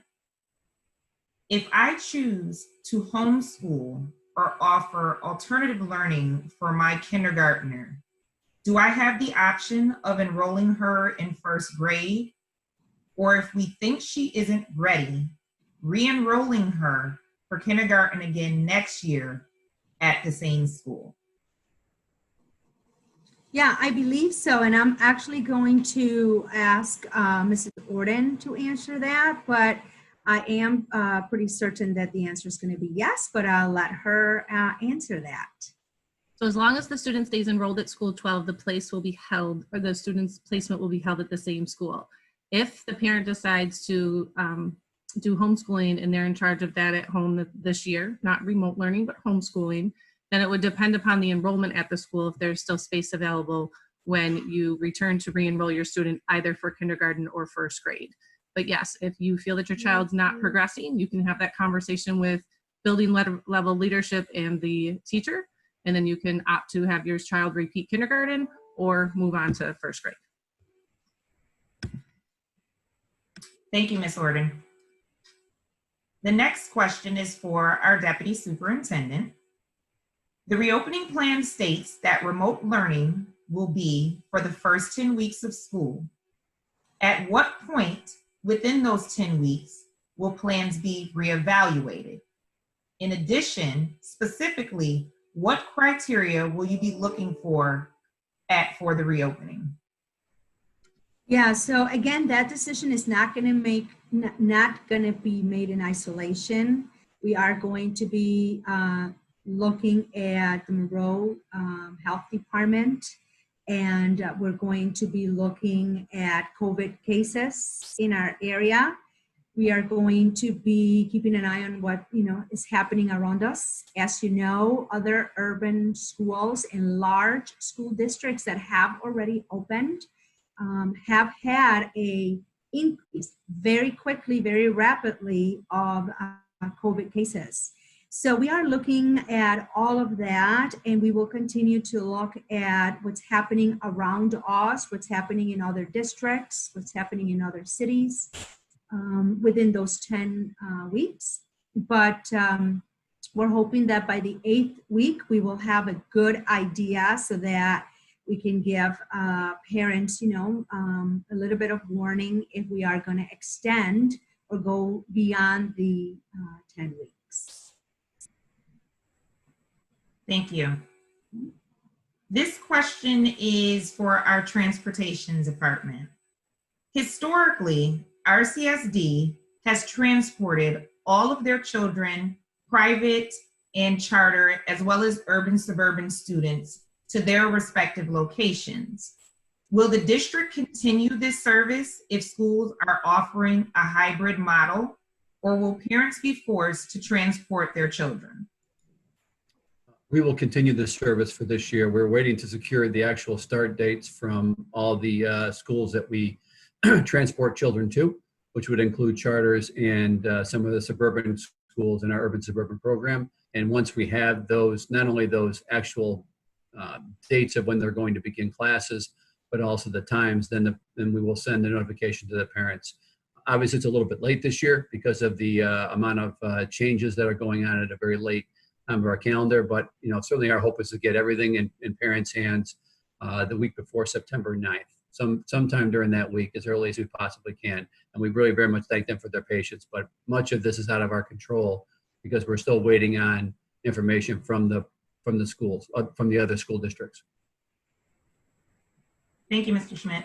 If I choose to homeschool or offer alternative learning for my kindergartner, do I have the option of enrolling her in first grade? Or if we think she isn't ready, re-enrolling her for kindergarten again next year at the same school? Yeah, I believe so. And I'm actually going to ask Mrs. Orden to answer that, but I am pretty certain that the answer is going to be yes, but I'll let her answer that. So as long as the student stays enrolled at school 12, the place will be held, or the student's placement will be held at the same school. If the parent decides to do homeschooling and they're in charge of that at home this year, not remote learning, but homeschooling, then it would depend upon the enrollment at the school if there's still space available when you return to re-enroll your student either for kindergarten or first grade. But yes, if you feel that your child's not progressing, you can have that conversation with building level leadership and the teacher, and then you can opt to have your child repeat kindergarten or move on to first grade. Thank you, Ms. Orden. The next question is for our Deputy Superintendent. The reopening plan states that remote learning will be for the first 10 weeks of school. At what point within those 10 weeks will plans be reevaluated? In addition, specifically, what criteria will you be looking for the reopening? Yeah, so again, that decision is not going to be made in isolation. We are going to be looking at the Monroe Health Department, and we're going to be looking at COVID cases in our area. We are going to be keeping an eye on what is happening around us. As you know, other urban schools and large school districts that have already opened have had a increase very quickly, very rapidly of COVID cases. So we are looking at all of that, and we will continue to look at what's happening around us, what's happening in other districts, what's happening in other cities within those 10 weeks. But we're hoping that by the 8th week, we will have a good idea so that we can give parents, a little bit of warning if we are going to extend or go beyond the 10 weeks. Thank you. This question is for our transportation department. Historically, RCSD has transported all of their children, private and charter, as well as urban suburban students, to their respective locations. Will the district continue this service if schools are offering a hybrid model, or will parents be forced to transport their children? We will continue this service for this year. We're waiting to secure the actual start dates from all the schools that we transport children to, which would include charters and some of the suburban schools in our urban suburban program. And once we have those, not only those actual dates of when they're going to begin classes, but also the times, then we will send a notification to the parents. Obviously, it's a little bit late this year because of the amount of changes that are going on at a very late time of our calendar, but certainly our hope is to get everything in parents' hands the week before September 9th, sometime during that week, as early as we possibly can. And we really very much thank them for their patience, but much of this is out of our control because we're still waiting on information from the schools, from the other school districts. Thank you, Mr. Schmidt.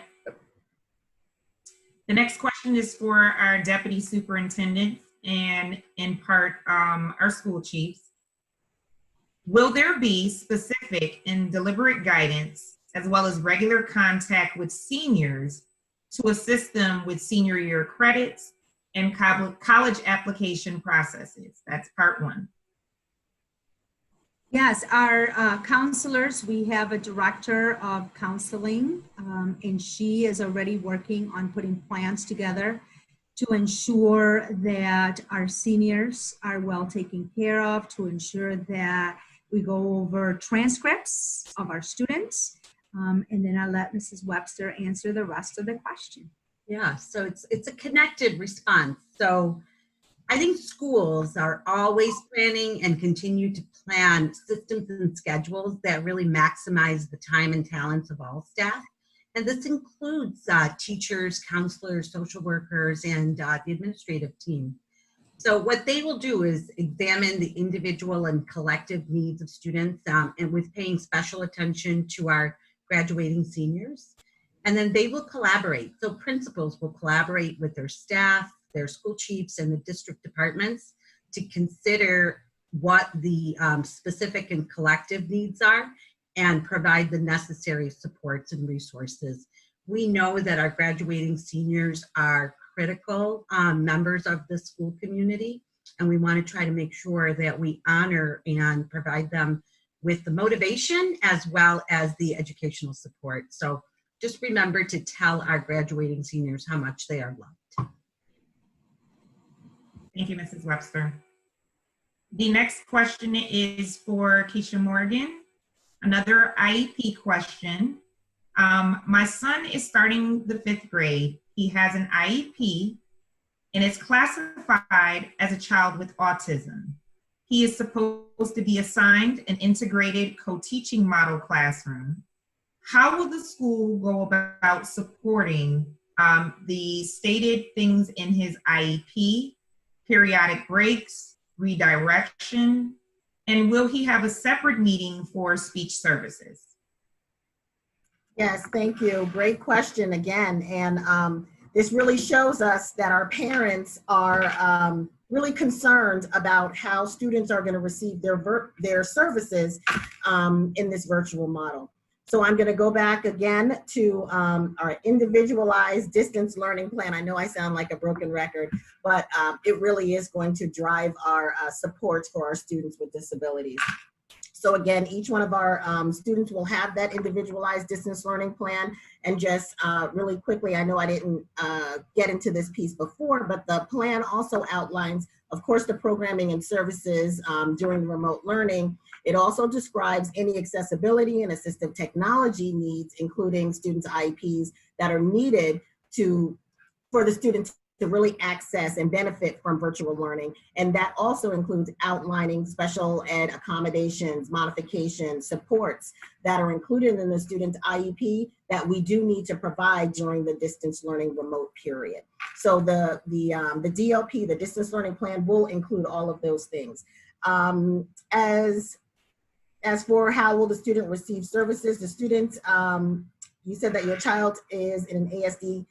The next question is for our deputy superintendent and in part our school chiefs. Will there be specific and deliberate guidance as well as regular contact with seniors to assist them with senior year credits and college application processes? That's part one. Yes, our counselors, we have a director of counseling, and she is already working on putting plans together to ensure that our seniors are well taken care of, to ensure that we go over transcripts of our students, and then I'll let Mrs. Webster answer the rest of the question. Yeah, so it's a connected response. So I think schools are always planning and continue to plan systems and schedules that really maximize the time and talents of all staff. And this includes teachers, counselors, social workers, and the administrative team. So what they will do is examine the individual and collective needs of students, and with paying special attention to our graduating seniors. And then they will collaborate. So principals will collaborate with their staff, their school chiefs, and the district departments to consider what the specific and collective needs are and provide the necessary supports and resources. We know that our graduating seniors are critical members of the school community, and we want to try to make sure that we honor and provide them with the motivation as well as the educational support. So just remember to tell our graduating seniors how much they are loved. Thank you, Mrs. Webster. The next question is for Keisha Morgan. Another IEP question. My son is starting the 5th grade. He has an IEP and is classified as a child with autism. He is supposed to be assigned an integrated co-teaching model classroom. How will the school go about supporting the stated things in his IEP, periodic breaks, redirection, and will he have a separate meeting for speech services? Yes, thank you. Great question again. And this really shows us that our parents are really concerned about how students are going to receive their services in this virtual model. So I'm going to go back again to our individualized distance learning plan. I know I sound like a broken record, but it really is going to drive our supports for our students with disabilities. So again, each one of our students will have that individualized distance learning plan. And just really quickly, I know I didn't get into this piece before, but the plan also outlines, of course, the programming and services during remote learning. It also describes any accessibility and assistive technology needs, including students' IEPs that are needed for the students to really access and benefit from virtual learning. And that also includes outlining special ed accommodations, modifications, supports that are included in the student's IEP that we do need to provide during the distance learning remote period. So the DLP, the distance learning plan, will include all of those things. As for how will the student receive services, the students, you said that your child is in an ASD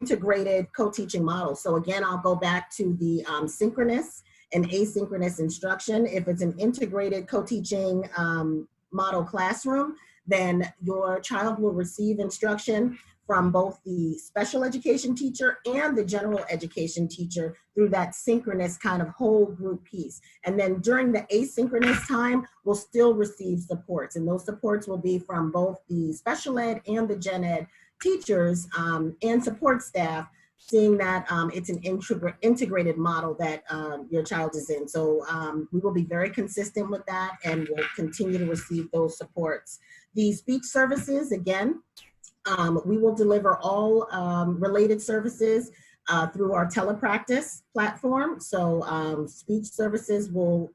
integrated co-teaching model. So again, I'll go back to the synchronous and asynchronous instruction. If it's an integrated co-teaching model classroom, then your child will receive instruction from both the special education teacher and the general education teacher through that synchronous kind of whole group piece. And then during the asynchronous time, we'll still receive supports. And those supports will be from both the special ed and the gen ed teachers and support staff, seeing that it's an integrated model that your child is in. So we will be very consistent with that and will continue to receive those supports. The speech services, again, we will deliver all related services through our telepractice platform. So speech services will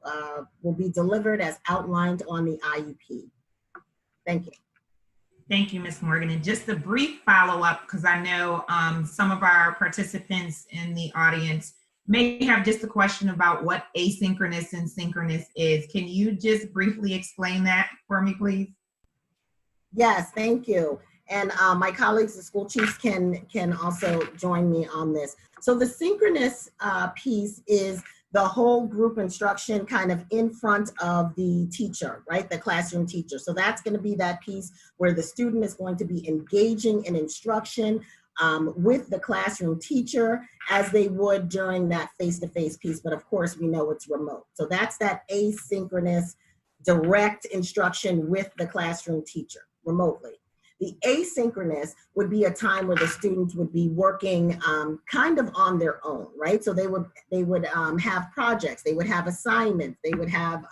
be delivered as outlined on the IEP. Thank you. Thank you, Ms. Morgan. And just a brief follow-up, because I know some of our participants in the audience may have just a question about what asynchronous and synchronous is. Can you just briefly explain that for me, please? Yes, thank you. And my colleagues, the school chiefs, can also join me on this. So the synchronous piece is the whole group instruction kind of in front of the teacher, right? The classroom teacher. So that's going to be that piece where the student is going to be engaging in instruction with the classroom teacher as they would during that face-to-face piece. But of course, we know it's remote. So that's that asynchronous direct instruction with the classroom teacher remotely. The asynchronous would be a time where the students would be working kind of on their own, right? So they would have projects, they would have assignments, they would have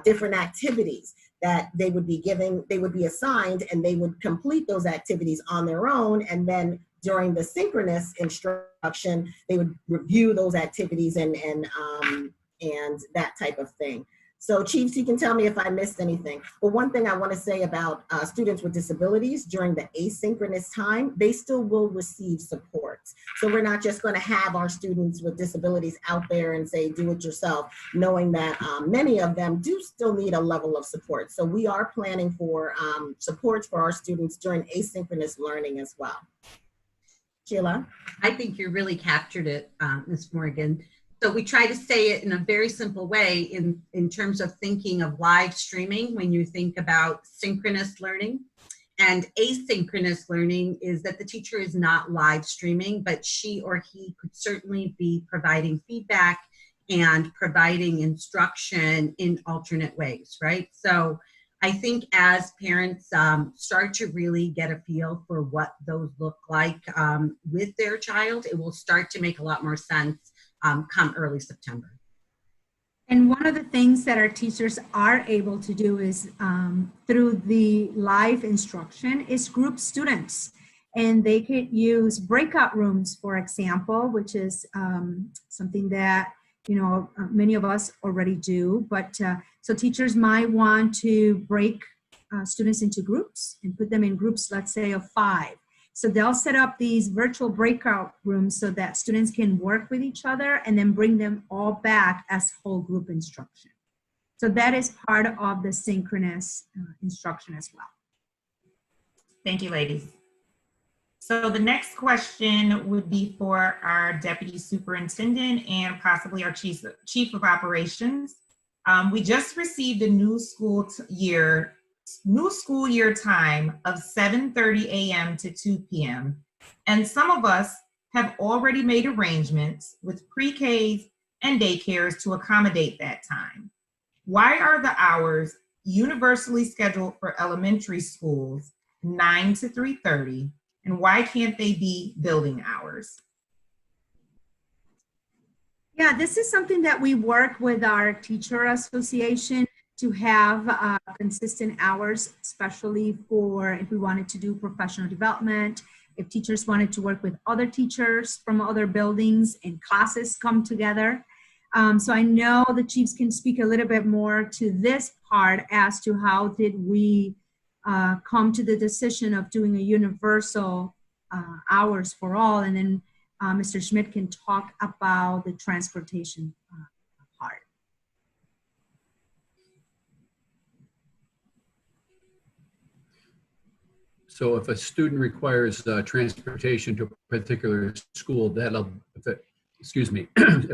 different activities that they would be assigned, and they would complete those activities on their own. And then during the synchronous instruction, they would review those activities and that type of thing. So Chiefs, you can tell me if I missed anything. But one thing I want to say about students with disabilities during the asynchronous time, they still will receive support. So we're not just going to have our students with disabilities out there and say, do it yourself, knowing that many of them do still need a level of support. So we are planning for supports for our students during asynchronous learning as well. Sheila? I think you really captured it, Ms. Morgan. So we try to say it in a very simple way in terms of thinking of live streaming when you think about synchronous learning. And asynchronous learning is that the teacher is not live streaming, but she or he could certainly be providing feedback and providing instruction in alternate ways, right? So I think as parents start to really get a feel for what those look like with their child, it will start to make a lot more sense come early September. And one of the things that our teachers are able to do is through the live instruction is group students. And they could use breakout rooms, for example, which is something that, you know, many of us already do. But so teachers might want to break students into groups and put them in groups, let's say of 5. So they'll set up these virtual breakout rooms so that students can work with each other and then bring them all back as whole group instruction. So that is part of the synchronous instruction as well. Thank you, ladies. So the next question would be for our Deputy Superintendent and possibly our Chief of Operations. We just received a new school year time of 7:30 a.m. to 2 p.m. And some of us have already made arrangements with pre-Ks and daycares to accommodate that time. Why are the hours universally scheduled for elementary schools 9 to 3:30, and why can't they be building hours? Yeah, this is something that we work with our teacher association to have consistent hours, especially for if we wanted to do professional development, if teachers wanted to work with other teachers from other buildings and classes come together. So I know the chiefs can speak a little bit more to this part as to how did we come to the decision of doing a universal hours for all, and then Mr. Schmidt can talk about the transportation part. So if a student requires transportation to a particular school, if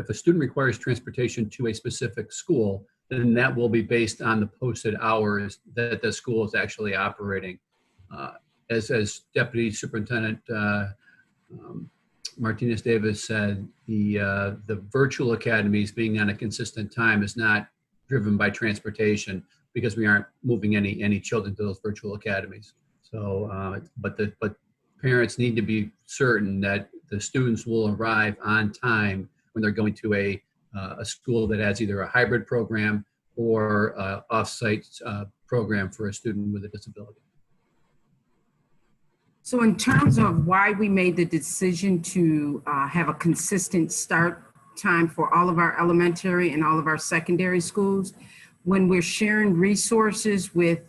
a student requires transportation to a specific school, then that will be based on the posted hours that the school is actually operating. As Deputy Superintendent Martinez Davis said, the virtual academies being on a consistent time is not driven by transportation because we aren't moving any children to those virtual academies. So, but parents need to be certain that the students will arrive on time when they're going to a school that has either a hybrid program or off-site program for a student with a disability. So in terms of why we made the decision to have a consistent start time for all of our elementary and all of our secondary schools, when we're sharing resources with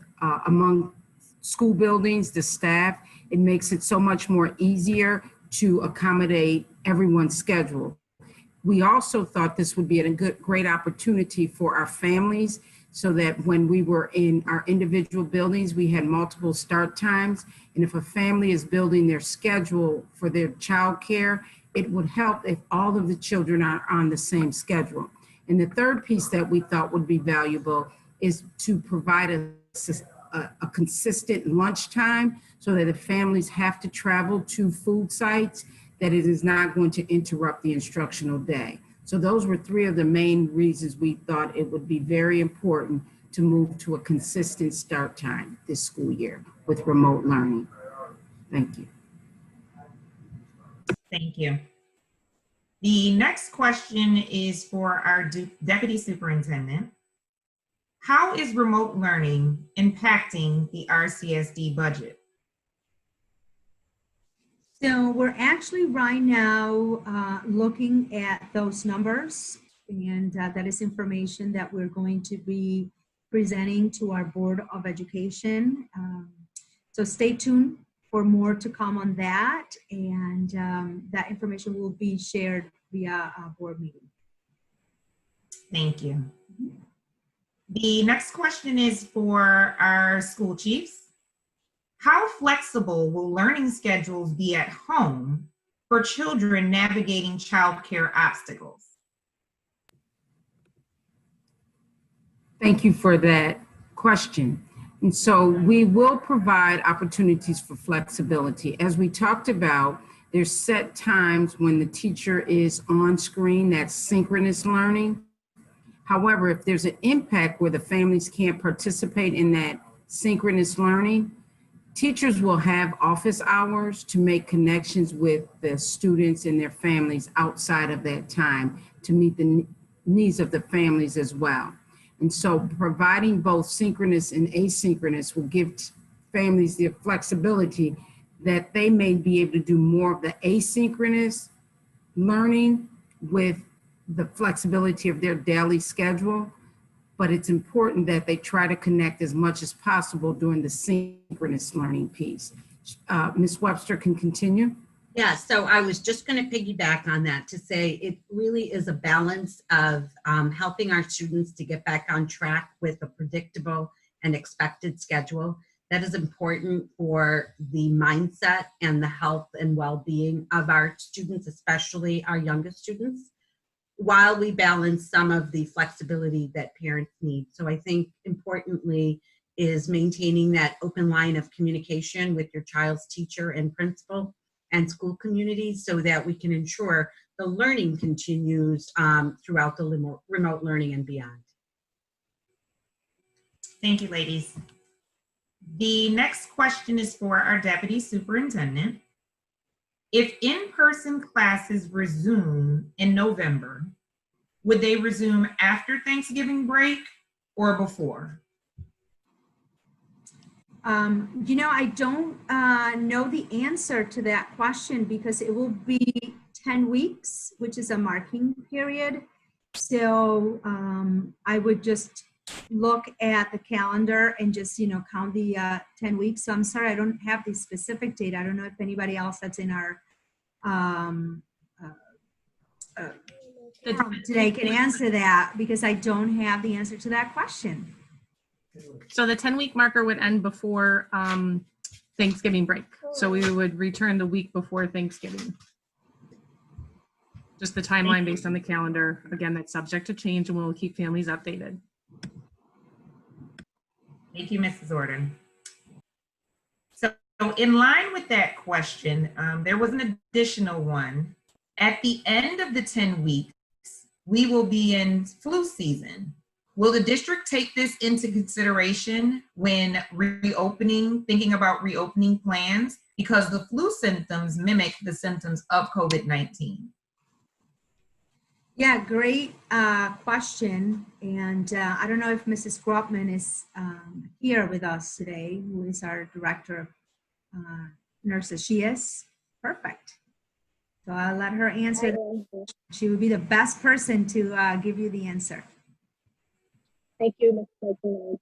among school buildings, the staff, it makes it so much more easier to accommodate everyone's schedule. We also thought this would be a great opportunity for our families so that when we were in our individual buildings, we had multiple start times. And if a family is building their schedule for their child care, it would help if all of the children are on the same schedule. And the third piece that we thought would be valuable is to provide a consistent lunchtime so that if families have to travel to food sites, that it is not going to interrupt the instructional day. So those were 3 of the main reasons we thought it would be very important to move to a consistent start time this school year with remote learning. Thank you. Thank you. The next question is for our Deputy Superintendent. How is remote learning impacting the RCSD budget? So we're actually right now looking at those numbers And that is information that we're going to be presenting to our Board of Education. So stay tuned for more to come on that. And that information will be shared via a board meeting. Thank you. The next question is for our school chiefs. How flexible will learning schedules be at home for children navigating childcare obstacles? Thank you for that question. And so we will provide opportunities for flexibility. As we talked about, there's set times when the teacher is on screen, that's synchronous learning. However, if there's an impact where the families can't participate in that synchronous learning, teachers will have office hours to make connections with the students and their families outside of that time to meet the needs of the families as well. And so providing both synchronous and asynchronous will give families the flexibility that they may be able to do more of the asynchronous learning with the flexibility of their daily schedule. But it's important that they try to connect as much as possible during the synchronous learning piece. Ms. Webster can continue. Yeah, so I was just going to piggyback on that to say it really is a balance of helping our students to get back on track with a predictable and expected schedule. That is important for the mindset and the health and well-being of our students, especially our youngest students, while we balance some of the flexibility that parents need. So I think importantly is maintaining that open line of communication with your child's teacher and principal and school community so that we can ensure the learning continues throughout the remote learning and beyond. Thank you, ladies. The next question is for our Deputy Superintendent. If in-person classes resume in November, would they resume after Thanksgiving break or before? You know, I don't know the answer to that question because it will be 10 weeks, which is a marking period. So I would just look at the calendar and just, you know, count the 10 weeks. So I'm sorry, I don't have the specific date. I don't know if anybody else that's in our today can answer that because I don't have the answer to that question. So the 10-week marker would end before Thanksgiving break. So we would return the week before Thanksgiving. Just the timeline based on the calendar. Again, that's subject to change and we'll keep families updated. Thank you, Mrs. Orden. So in line with that question, there was an additional one. At the end of the 10 weeks, we will be in flu season. Will the district take this into consideration when reopening, thinking about reopening plans? Because the flu symptoms mimic the symptoms of COVID-19. Yeah, great question. And I don't know if Mrs. Grotman is here with us today, who is our Director of Nurses. She is? Perfect. So I'll let her answer. She would be the best person to give you the answer. Thank you, Ms. President.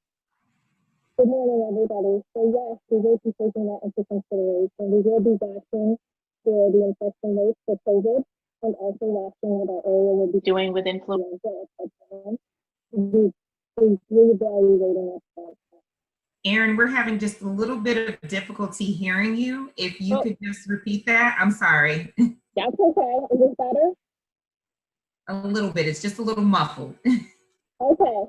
Good morning, everybody. So yes, we will be taking that into consideration. We will be watching for the infection rates for COVID and also watching what our area will be doing with influenza at that time. We're reevaluating that. Erin, we're having just a little bit of difficulty hearing you. If you could just repeat that, I'm sorry. That's okay. Is it better? A little bit. It's just a little muffled. Okay.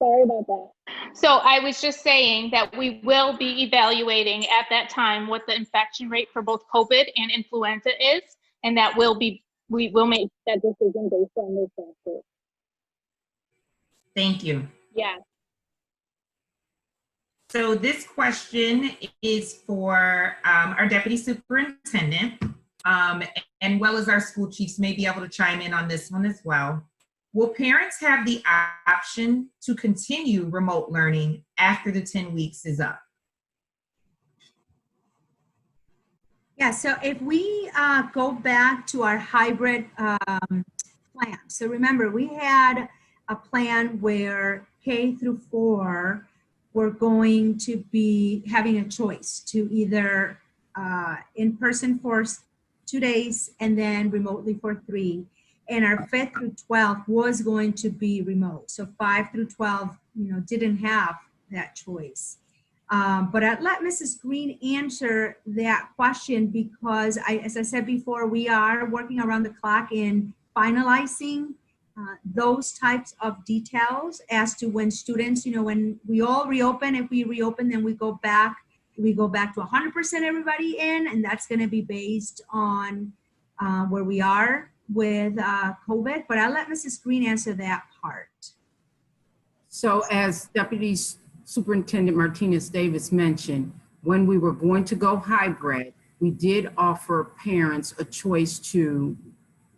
Sorry about that. So I was just saying that we will be evaluating at that time what the infection rate for both COVID and influenza is, and that we will make that decision based on those factors. Thank you. Yeah. So this question is for our Deputy Superintendent, and well as our school chiefs may be able to chime in on this one as well. Will parents have the option to continue remote learning after the 10 weeks is up? Yeah, so if we go back to our hybrid plan. So remember, we had a plan where K through 4 were going to be having a choice to either in person for 2 days and then remotely for 3. And our 5th through 12th was going to be remote. So 5 through 12, didn't have that choice. But I'd let Mrs. Green answer that question because, as I said before, we are working around the clock in finalizing those types of details as to when students, when we all reopen, if we reopen, then we go back to 100% everybody in, and that's going to be based on where we are with COVID. But I'll let Mrs. Green answer that part. So as Deputy Superintendent Martinez Davis mentioned, when we were going to go hybrid, we did offer parents a choice to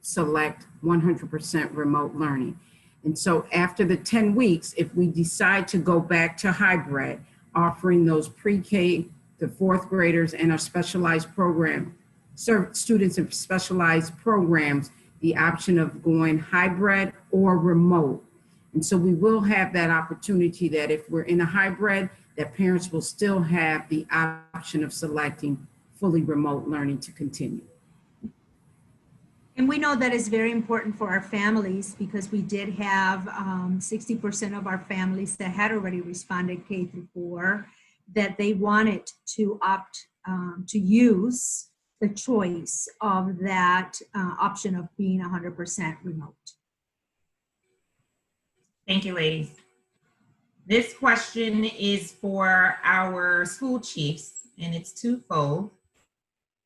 select 100% remote learning. And so after the 10 weeks, if we decide to go back to hybrid, offering those pre-K to 4th graders and our specialized program, students in specialized programs, the option of going hybrid or remote. And so we will have that opportunity that if we're in a hybrid, that parents will still have the option of selecting fully remote learning to continue. And we know that is very important for our families because we did have 60% of our families that had already responded K through 4, that they wanted to opt to use the choice of that option of being 100% remote. Thank you, ladies. This question is for our school chiefs, and it's twofold.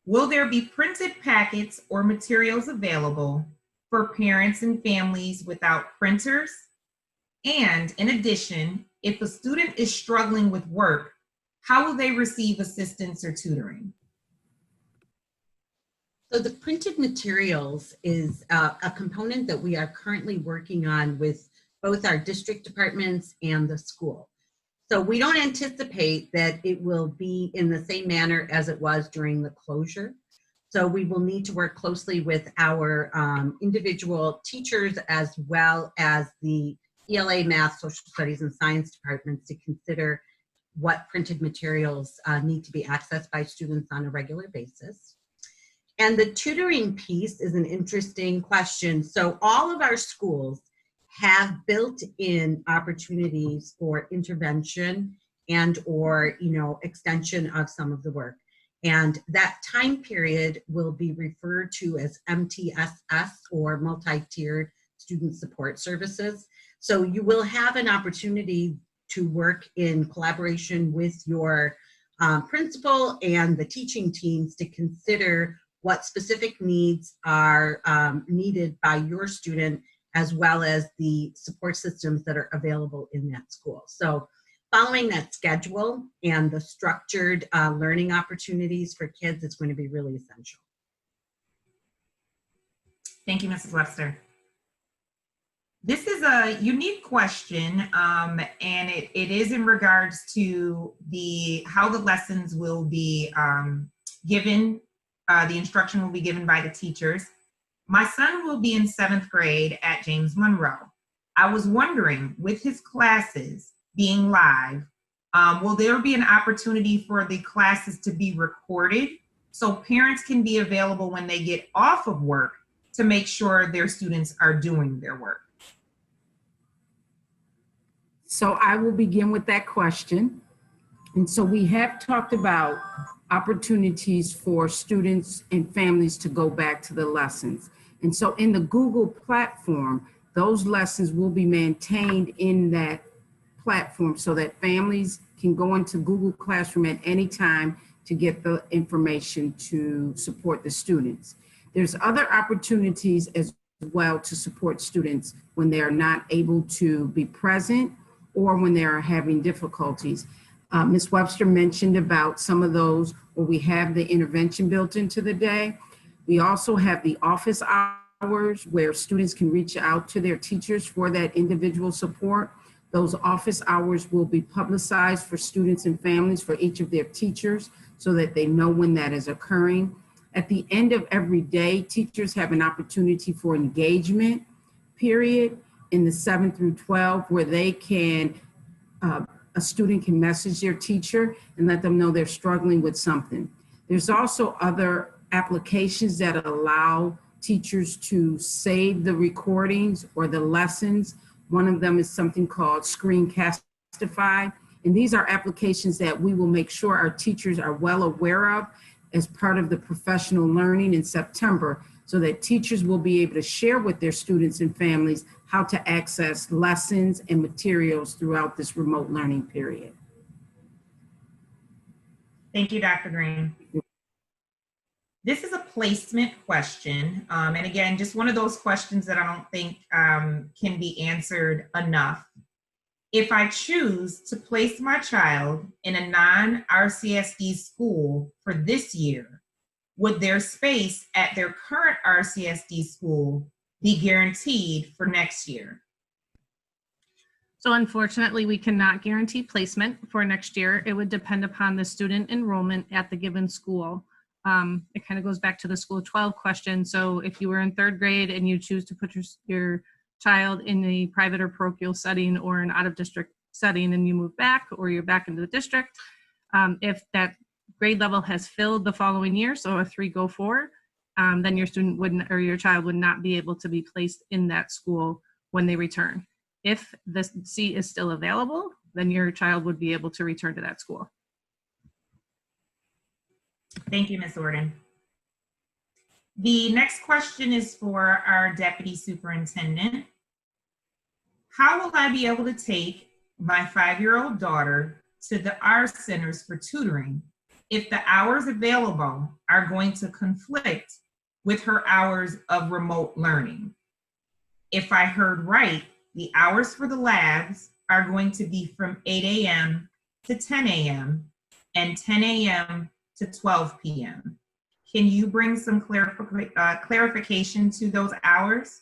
Will there be printed packets or materials available for parents and families without printers? And in addition, if a student is struggling with work, how will they receive assistance or tutoring? So the printed materials is a component that we are currently working on with both our district departments and the school. So we don't anticipate that it will be in the same manner as it was during the closure. So we will need to work closely with our individual teachers as well as the ELA, Math, Social Studies, and Science departments to consider what printed materials need to be accessed by students on a regular basis. And the tutoring piece is an interesting question. So all of our schools have built-in opportunities for intervention and or extension of some of the work. And that time period will be referred to as MTSS or multi-tiered student support services. So you will have an opportunity to work in collaboration with your principal and the teaching teams to consider what specific needs are needed by your student, as well as the support systems that are available in that school. So following that schedule and the structured learning opportunities for kids is going to be really essential. Thank you, Mrs. Webster. This is a unique question, and it is in regards to how the lessons will be given, the instruction will be given by the teachers. My son will be in 7th grade at James Monroe. I was wondering, with his classes being live, will there be an opportunity for the classes to be recorded so parents can be available when they get off of work to make sure their students are doing their work? So I will begin with that question. And so we have talked about opportunities for students and families to go back to the lessons. And so in the Google platform, those lessons will be maintained in that platform so that families can go into Google Classroom at any time to get the information to support the students. There's other opportunities as well to support students when they are not able to be present or when they are having difficulties. Ms. Webster mentioned about some of those where we have the intervention built into the day. We also have the office hours where students can reach out to their teachers for that individual support. Those office hours will be publicized for students and families for each of their teachers so that they know when that is occurring. At the end of every day, teachers have an opportunity for engagement period in the 7 through 12 where they can, a student can message their teacher and let them know they're struggling with something. There's also other applications that allow teachers to save the recordings or the lessons. One of them is something called Screencastify. And these are applications that we will make sure our teachers are well aware of as part of the professional learning in September, so that teachers will be able to share with their students and families how to access lessons and materials throughout this remote learning period. Thank you, Dr. Green. This is a placement question. And again, just one of those questions that I don't think can be answered enough. If I choose to place my child in a non-RCSD school for this year, would their space at their current RCSD school be guaranteed for next year? So unfortunately, we cannot guarantee placement for next year. It would depend upon the student enrollment at the given school. It kind of goes back to the school 12 question. So if you were in 3rd grade and you choose to put your child in a private or parochial setting or an out-of-district setting and you move back or you're back into the district, if that grade level has filled the following year, so a 3-4, then your student wouldn't, or your child would not be able to be placed in that school when they return. If the seat is still available, then your child would be able to return to that school. Thank you, Ms. Orden. The next question is for our deputy superintendent. How will I be able to take my 5-year-old daughter to the R centers for tutoring if the hours available are going to conflict with her hours of remote learning? If I heard right, the hours for the labs are going to be from 8 a.m. to 10 a.m. and 10 a.m. to 12 p.m. Can you bring some clarification to those hours?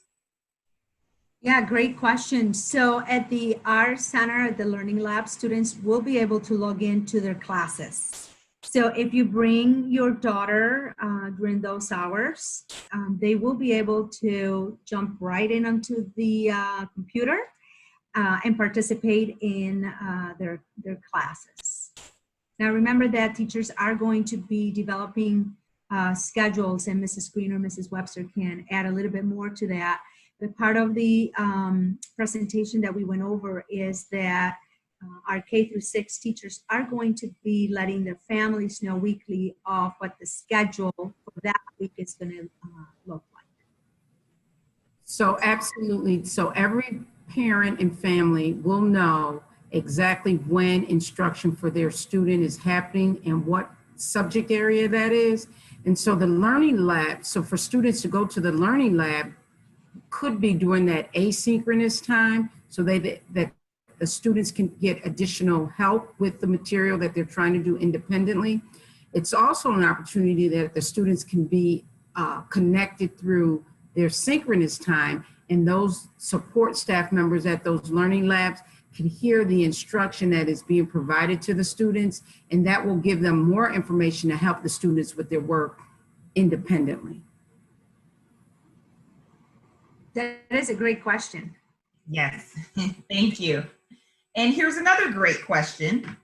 Yeah, great question. So at the R Center, at the Learning Lab, students will be able to log into their classes. So if you bring your daughter during those hours, they will be able to jump right in onto the computer and participate in their classes. Now remember that teachers are going to be developing schedules, and Mrs. Green or Mrs. Webster can add a little bit more to that. But part of the presentation that we went over is that our K-6 teachers are going to be letting their families know weekly of what the schedule for that week is going to look like. So absolutely. So every parent and family will know exactly when instruction for their student is happening and what subject area that is. And so the learning lab, so for students to go to the learning lab could be during that asynchronous time, so that the students can get additional help with the material that they're trying to do independently. It's also an opportunity that the students can be connected through their synchronous time, and those support staff members at those learning labs can hear the instruction that is being provided to the students, and that will give them more information to help the students with their work independently. That is a great question. Yes, thank you. And here's another great question.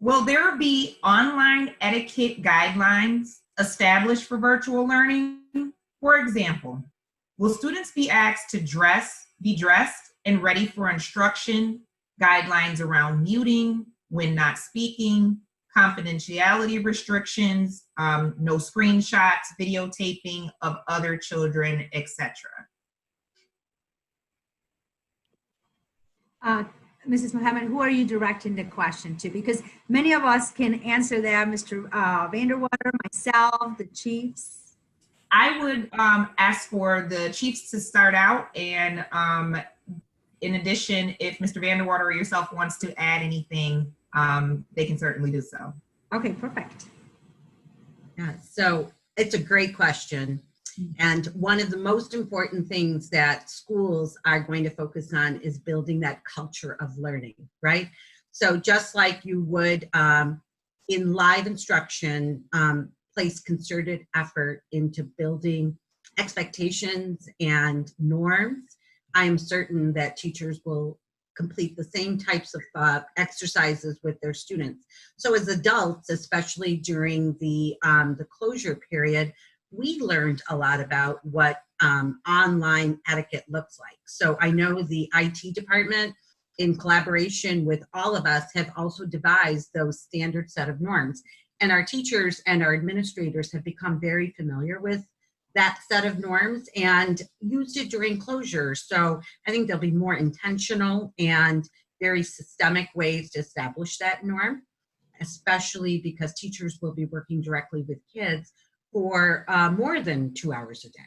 Will there be online etiquette guidelines established for virtual learning? For example, will students be asked to be dressed and ready for instruction, guidelines around muting when not speaking, confidentiality restrictions, no screenshots, videotaping of other children, etc.? Mrs. Mohammed, who are you directing the question to? Because many of us can answer that, Mr. Vanderwater, myself, the chiefs. I would ask for the chiefs to start out, and in addition, if Mr. Vanderwater or yourself wants to add anything, they can certainly do so. Okay, perfect. Yeah, so it's a great question. And one of the most important things that schools are going to focus on is building that culture of learning, right? So just like you would in live instruction, place concerted effort into building expectations and norms, I am certain that teachers will complete the same types of exercises with their students. So as adults, especially during the closure period, we learned a lot about what online etiquette looks like. So I know the IT department, in collaboration with all of us, have also devised those standard set of norms. And our teachers and our administrators have become very familiar with that set of norms and used it during closure. So I think there'll be more intentional and very systemic ways to establish that norm, especially because teachers will be working directly with kids for more than 2 hours a day.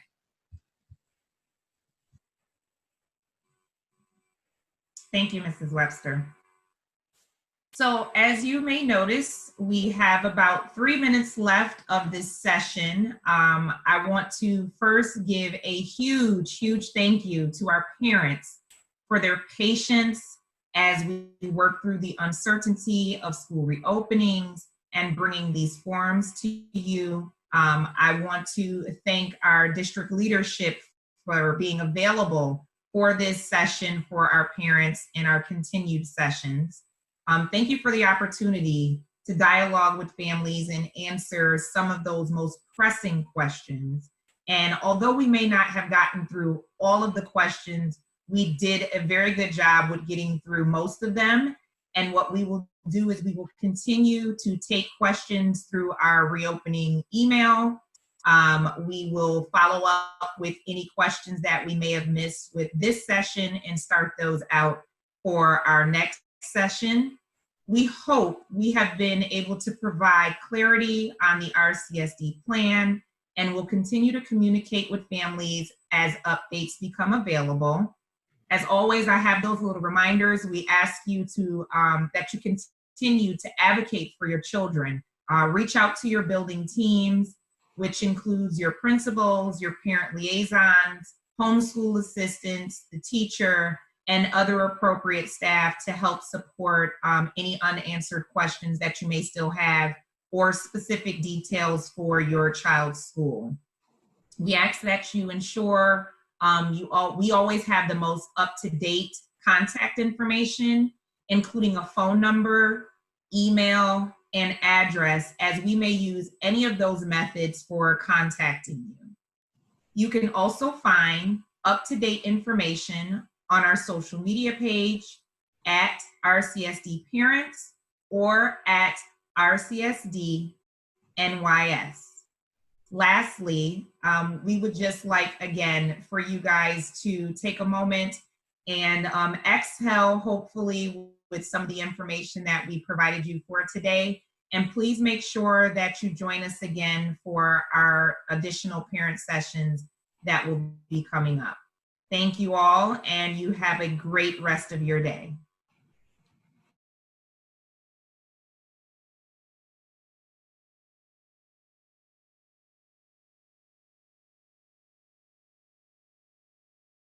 Thank you, Mrs. Webster. So as you may notice, we have about 3 minutes left of this session. I want to first give a huge, huge thank you to our parents for their patience as we work through the uncertainty of school reopenings and bringing these forums to you. I want to thank our district leadership for being available for this session for our parents and our continued sessions. Thank you for the opportunity to dialogue with families and answer some of those most pressing questions. And although we may not have gotten through all of the questions, we did a very good job with getting through most of them. And what we will do is we will continue to take questions through our reopening email. We will follow up with any questions that we may have missed with this session and start those out for our next session. We hope we have been able to provide clarity on the RCSD plan and will continue to communicate with families as updates become available. As always, I have those little reminders. We ask you to that you continue to advocate for your children. Reach out to your building teams, which includes your principals, your parent liaisons, homeschool assistants, the teacher, and other appropriate staff to help support any unanswered questions that you may still have or specific details for your child's school. We ask that you ensure we always have the most up-to-date contact information, including a phone number, email, and address, as we may use any of those methods for contacting you. You can also find up-to-date information on our social media page at RCSD Parents or at RCSD NYS. Lastly, we would just like, again, for you guys to take a moment and exhale, hopefully, with some of the information that we provided you for today. And please make sure that you join us again for our additional parent sessions that will be coming up. Thank you all, and you have a great rest of your day.